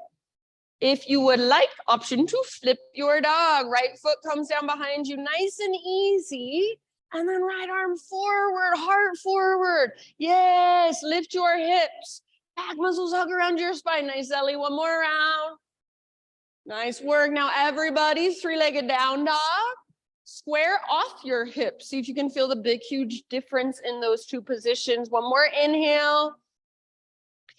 If you would like, option 2, flip your dog. Right foot comes down behind you, nice and easy. And then right arm forward, heart forward. Yes, lift your hips. Back muscles hug around your spine. Nice, Ellie. One more round. Nice work. Now everybody, three-legged down dog. Square off your hips. See if you can feel the big, huge difference in those two positions. One more inhale.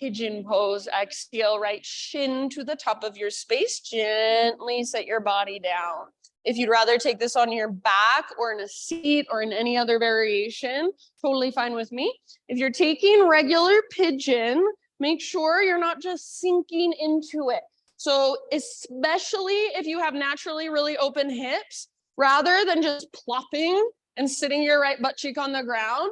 Pigeon pose. Exhale, right shin to the top of your space. Gently set your body down. If you'd rather take this on your back or in a seat or in any other variation, totally fine with me. If you're taking regular pigeon, make sure you're not just sinking into it. So especially if you have naturally really open hips, rather than just plopping and sitting your right butt cheek on the ground,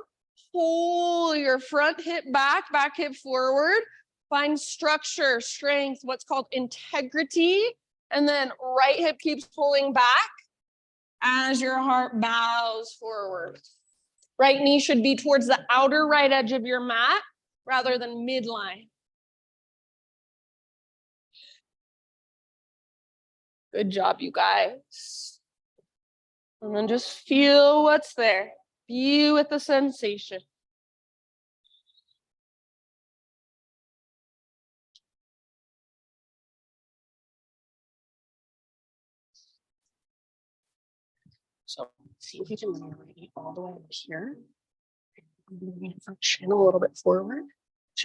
pull your front hip back, back hip forward. Find structure, strength, what's called integrity. And then right hip keeps pulling back as your heart bows forward. Right knee should be towards the outer right edge of your mat rather than midline. Good job, you guys. And then just feel what's there. Be with the sensation. So see if you can bring your right knee all the way up here. Bring your chin a little bit forward.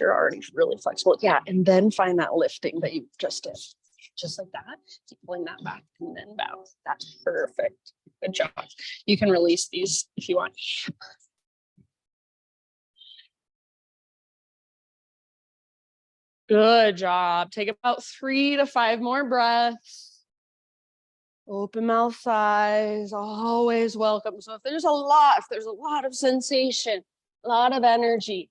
You're already really flexible. Yeah, and then find that lifting that you just did. Just like that. Keep pulling that back and then bow. That's perfect. Good job. You can release these if you want. Good job. Take about 3 to 5 more breaths. Open mouth size, always welcome. So if there's a lot of sensation, a lot of energy,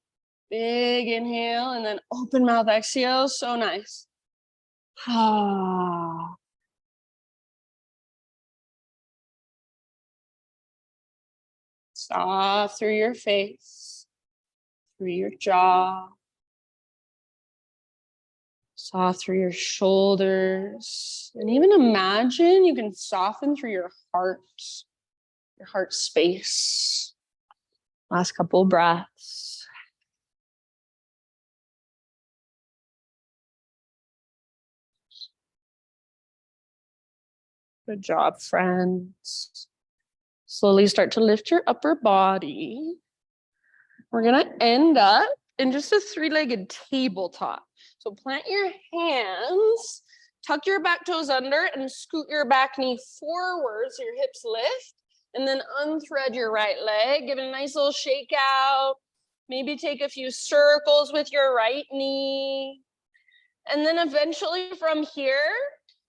big inhale and then open mouth exhale. So nice. Soft through your face, through your jaw. Soft through your shoulders. And even imagine you can soften through your heart space. Last couple breaths. Good job, friends. Slowly start to lift your upper body. We're gonna end up in just a 3-legged tabletop. So plant your hands, tuck your back toes under and scoot your back knee forward so your hips lift. And then unthread your right leg, give it a nice little shake out. Maybe take a few circles with your right knee. And then eventually from here,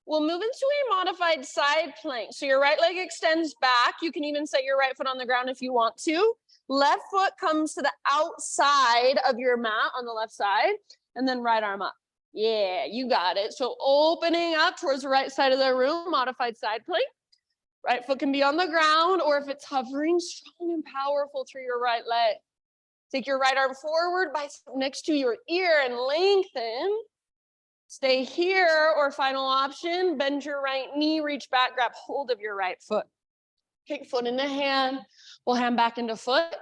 we'll move into a modified side plank. So your right leg extends back. You can even set your right foot on the ground if you want to. Left foot comes to the outside of your mat on the left side, and then right arm up. Yeah, you got it. So opening up towards the right side of the room, modified side plank. Right foot can be on the ground, or if it's hovering, strong and powerful through your right leg. Take your right arm forward, bicep next to your ear and lengthen. Stay here, or final option, bend your right knee, reach back, grab hold of your right foot. Kick foot into hand, we'll hand back into foot.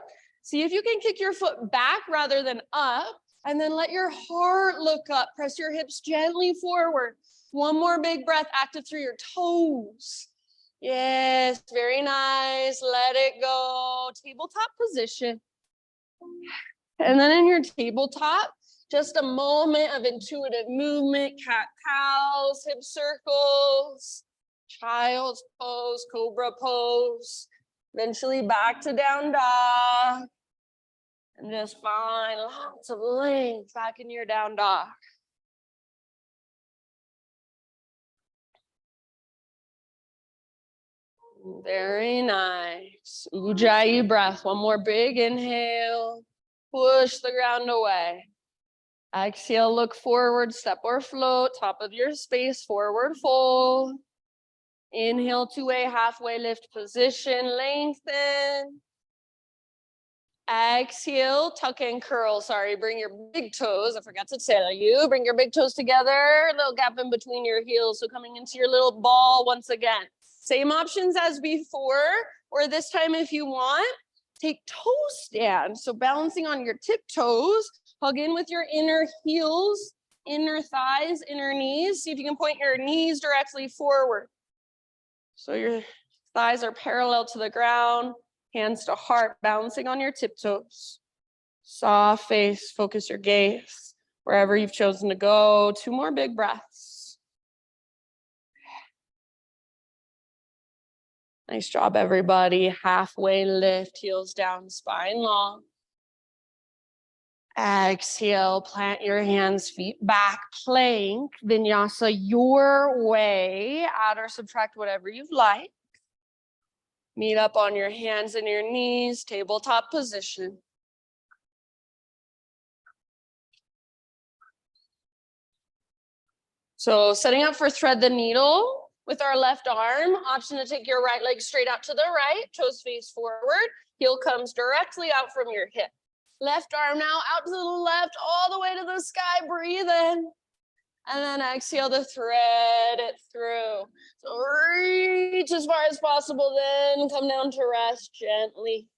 See if you can kick your foot back rather than up, and then let your heart look up. Press your hips gently forward. One more big breath, active through your toes. Yes, very nice. Let it go. Tabletop position. And then in your tabletop, just a moment of intuitive movement, cat-cows, hip circles, child's pose, cobra pose, eventually back to down dog. And just find lots of length back in your down dog. Very nice. Ujjayi breath. One more big inhale. Push the ground away. Exhale, look forward, step or float, top of your space, forward fold. Inhale to a halfway lift position, lengthen. Exhale, tuck and curl. Sorry, bring your big toes. I forgot to tell you. Bring your big toes together. Little gap in between your heels. So coming into your little ball once again. Same options as before, or this time if you want, take toe stand. So balancing on your tiptoes, hug in with your inner heels, inner thighs, inner knees. See if you can point your knees directly forward. So your thighs are parallel to the ground. Hands to heart, balancing on your tiptoes. Soft face, focus your gaze wherever you've chosen to go. 2 more big breaths. Nice job, everybody. Halfway lift, heels down, spine long. Exhale, plant your hands, feet back, plank, vinyasa your way. Add or subtract whatever you'd like. Meet up on your hands and your knees, tabletop position. So setting up for thread the needle with our left arm. Option to take your right leg straight out to the right, toes face forward. Heel comes directly out from your hip. Left arm now out to the left, all the way to the sky. Breathe in. And then exhale to thread it through. So reach as far as possible, then come down to rest gently.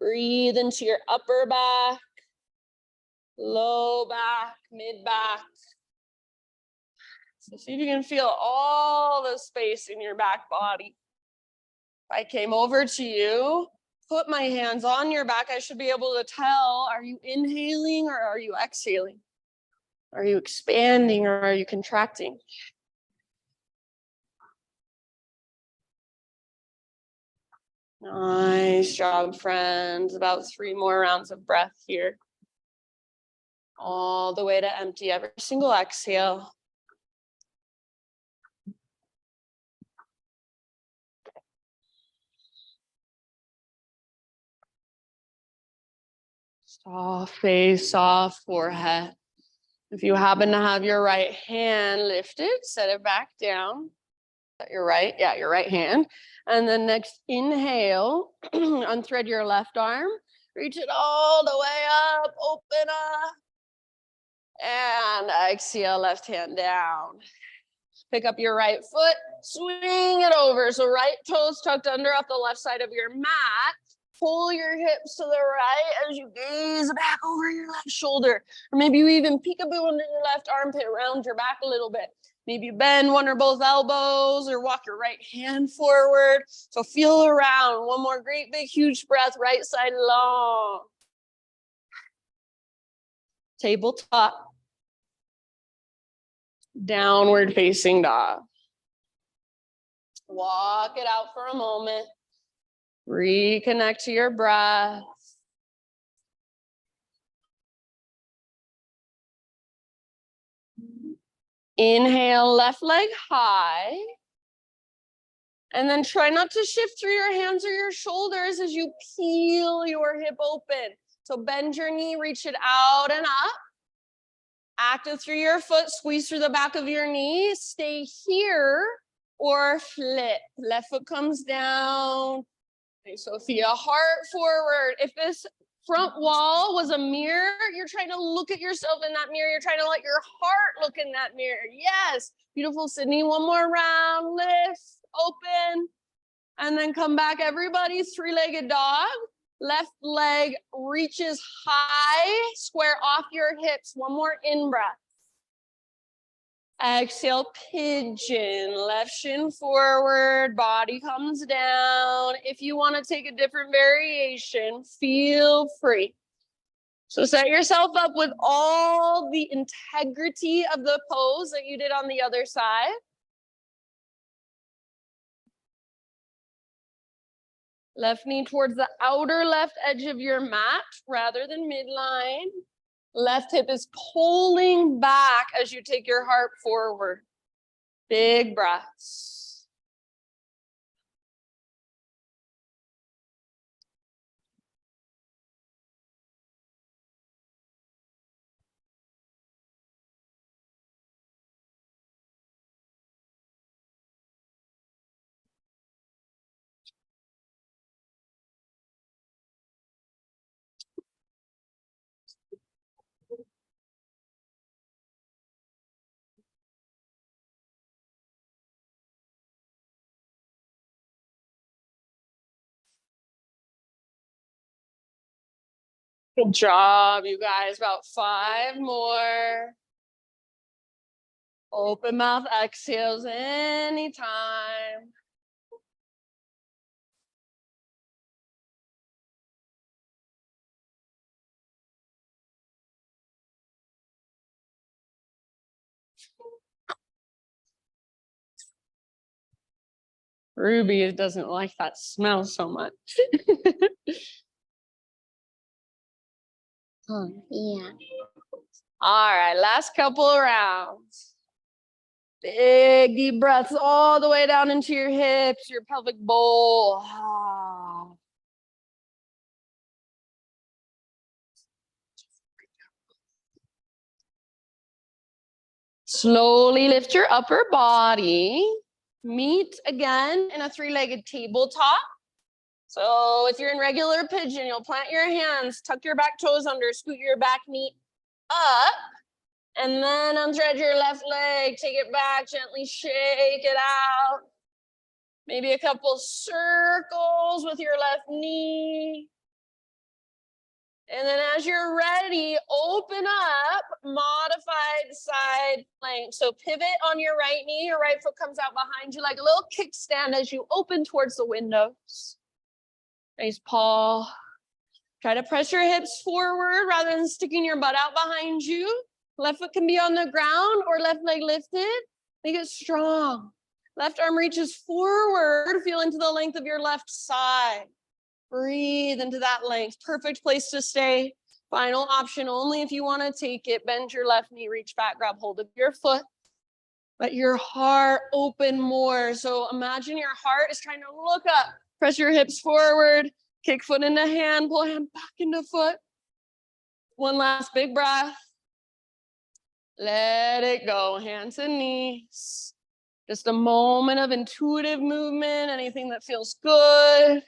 Breathe into your upper back, low back, mid back. So see if you can feel all the space in your back body. If I came over to you, put my hands on your back, I should be able to tell, are you inhaling or are you exhaling? Are you expanding or are you contracting? Nice job, friends. About 3 more rounds of breath here. All the way to empty every single exhale. Soft face, soft forehead. If you happen to have your right hand lifted, set it back down. Your right, yeah, your right hand. And then next inhale, unthread your left arm, reach it all the way up, open up. And exhale, left hand down. Pick up your right foot, swing it over. So right toes tucked under off the left side of your mat. Pull your hips to the right as you gaze back over your left shoulder. Or maybe you even peekaboo under your left armpit, round your back a little bit. Maybe bend one or both elbows or walk your right hand forward. So feel around. One more great big huge breath, right side long. Tabletop. Downward facing dog. Walk it out for a moment. Reconnect to your breath. Inhale, left leg high. And then try not to shift through your hands or your shoulders as you peel your hip open. So bend your knee, reach it out and up. Active through your foot, squeeze through the back of your knee. Stay here or flip. Left foot comes down. Okay, Sophia, heart forward. If this front wall was a mirror, you're trying to look at yourself in that mirror. You're trying to let your heart look in that mirror. Yes. Beautiful, Sydney. One more round. Lift, open, and then come back. Everybody, 3-legged dog. Left leg reaches high. Square off your hips. One more in-breath. Exhale, pigeon, left shin forward, body comes down. If you want to take a different variation, feel free. So set yourself up with all the integrity of the pose that you did on the other side. Left knee towards the outer left edge of your mat rather than midline. Left hip is pulling back as you take your heart forward. Big breaths. Good job, you guys. About 5 more. Open mouth exhales anytime. Ruby doesn't like that smell so much. Oh, yeah. All right, last couple of rounds. Big deep breaths all the way down into your hips, your pelvic bowl. Slowly lift your upper body. Meet again in a 3-legged tabletop. So if you're in regular pigeon, you'll plant your hands, tuck your back toes under, scoot your back knee up, and then unthread your left leg. Take it back, gently shake it out. Maybe a couple circles with your left knee. And then as you're ready, open up, modified side plank. So pivot on your right knee, your right foot comes out behind you like a little kickstand as you open towards the windows. Nice paw. Try to press your hips forward rather than sticking your butt out behind you. Left foot can be on the ground or left leg lifted. Make it strong. Left arm reaches forward. Feel into the length of your left side. Breathe into that length. Perfect place to stay. Final option only if you want to take it. Bend your left knee, reach back, grab hold of your foot. Let your heart open more. So imagine your heart is trying to look up. Press your hips forward. Kick foot into hand. Pull hand back into foot. One last big breath. Let it go. Hands and knees. Just a moment of intuitive movement. Anything that feels good.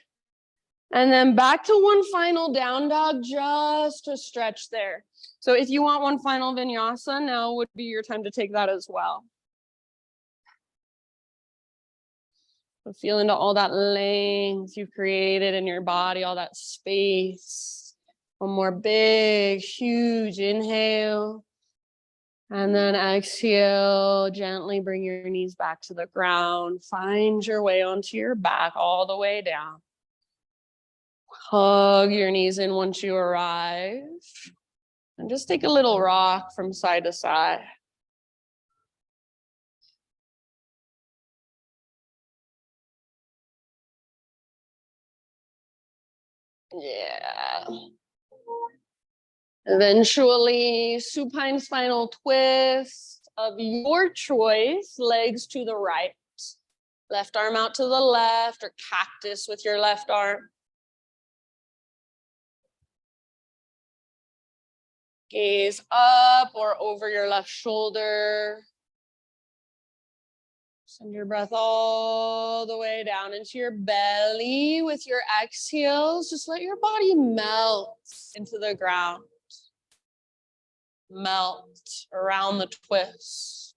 And then back to one final down dog, just to stretch there. So if you want one final vinyasa, now would be your time to take that as well. So feel into all that length you've created in your body, all that space. One more big, huge inhale. And then exhale, gently bring your knees back to the ground. Find your way onto your back all the way down. Hug your knees in once you arrive. And just take a little rock from side to side. Yeah. Eventually, supine spinal twist of your choice, legs to the right. Left arm out to the left, or cactus with your left arm. Gaze up or over your left shoulder. Send your breath all the way down into your belly with your exhales. Just let your body melt into the ground. Melt around the twist.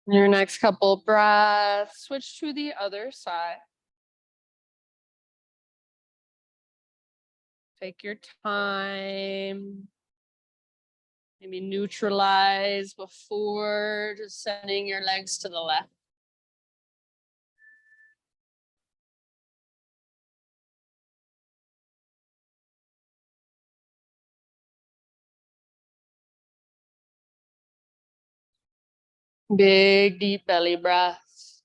Your next couple breaths, switch to the other side. Take your time. Maybe neutralize before just sending your legs to the left. Big, deep belly breaths.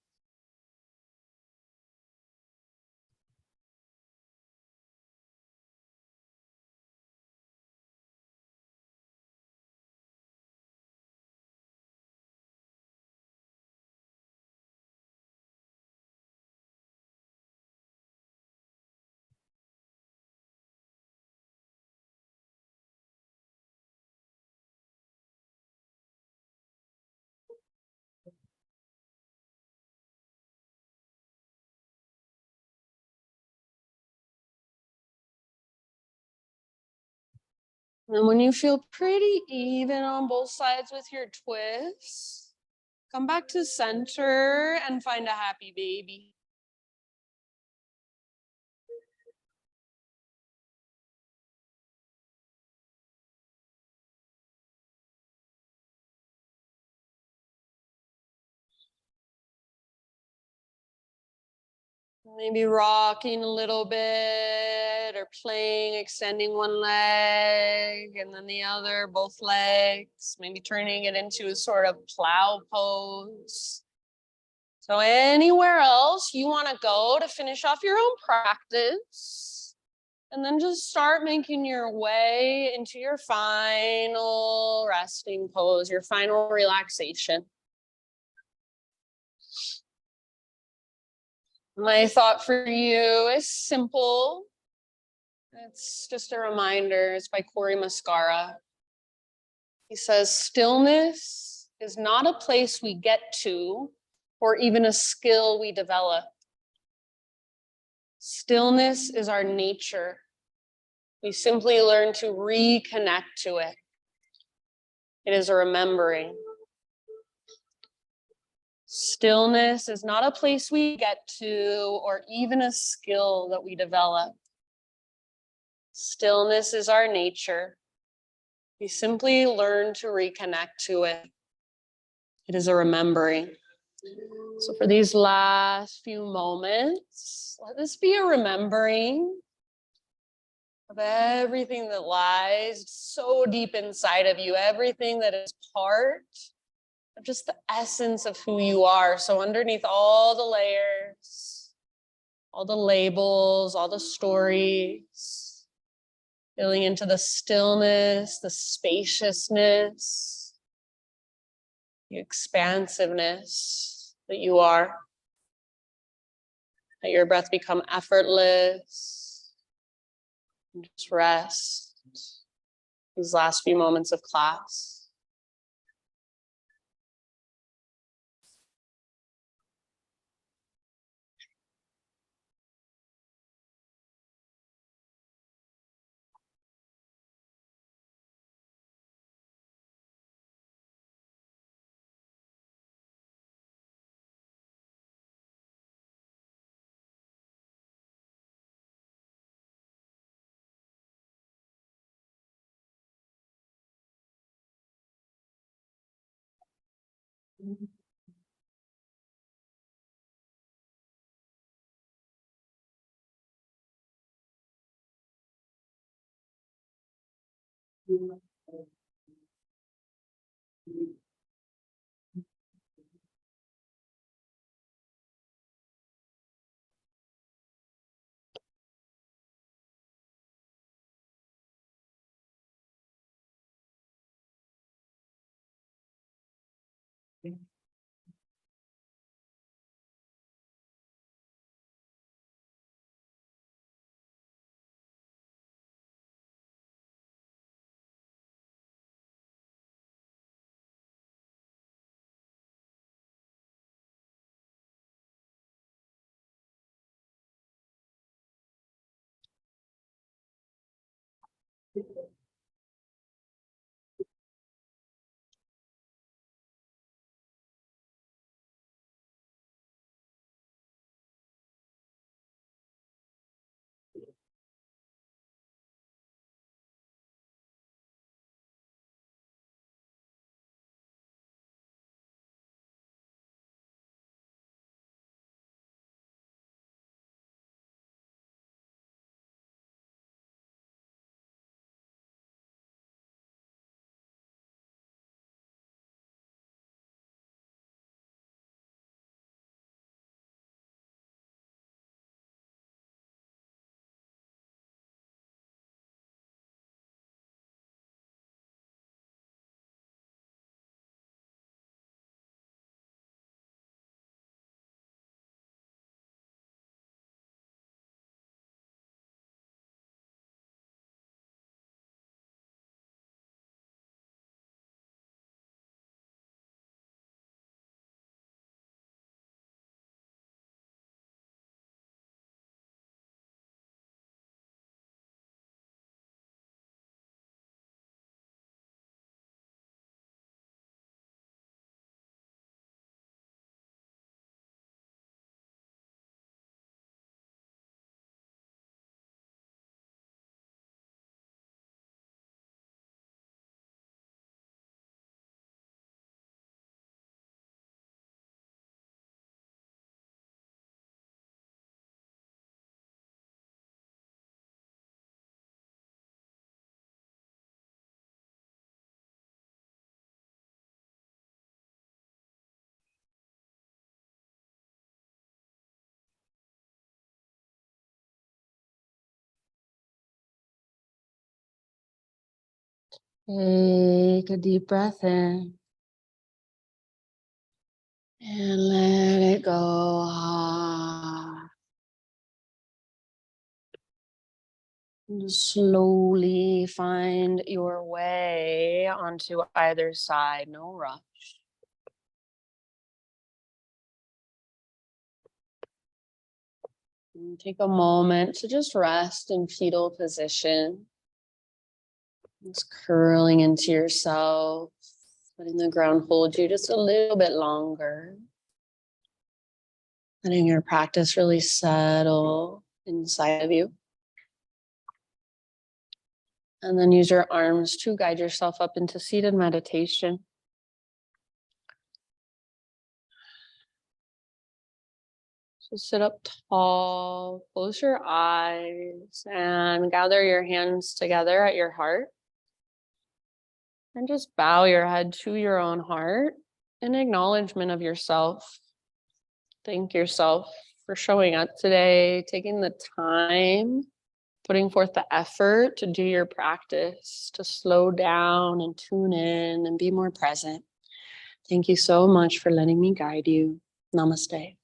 And when you feel pretty even on both sides with your twists, come back to center and find a happy baby. Maybe rocking a little bit or playing, extending one leg and then the other, both legs, maybe turning it into a sort of plow pose. So anywhere else you want to go to finish off your own practice, and then just start making your way into your final resting pose, your final relaxation. My thought for you is simple. It's just a reminder. It's by Cory Muscara. He says, stillness is not a place we get to or even a skill we develop. Stillness is our nature. We simply learn to reconnect to it. It is a remembering. Stillness is not a place we get to or even a skill that we develop. Stillness is our nature. We simply learn to reconnect to it. It is a remembering. So for these last few moments, let this be a remembering of everything that lies so deep inside of you, everything that is part of just the essence of who you are. So underneath all the layers, all the labels, all the stories, feeling into the stillness, the spaciousness, the expansiveness that you are. Let your breath become effortless. And just rest these last few moments of class. Take a deep breath in and let it go. And slowly find your way onto either side, no rush. And take a moment to just rest in fetal position. Just curling into yourself, letting the ground hold you just a little bit longer. Letting your practice really settle inside of you. And then use your arms to guide yourself up into seated meditation. So sit up tall, close your eyes, and gather your hands together at your heart. And just bow your head to your own heart in acknowledgement of yourself. Thank yourself for showing up today, taking the time, putting forth the effort to do your practice, to slow down and tune in and be more present. Thank you so much for letting me guide you. Namaste.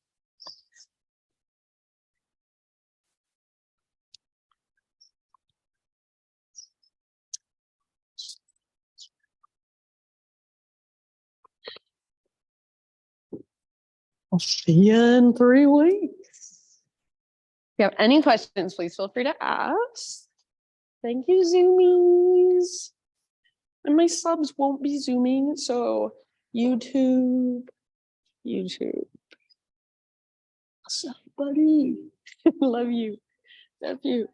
I'll see you in 3 weeks. If you have any questions, please feel free to ask. Thank you, Zoomies. And my subs won't be Zooming, so YouTube. What's up, buddy? Love you. Love you.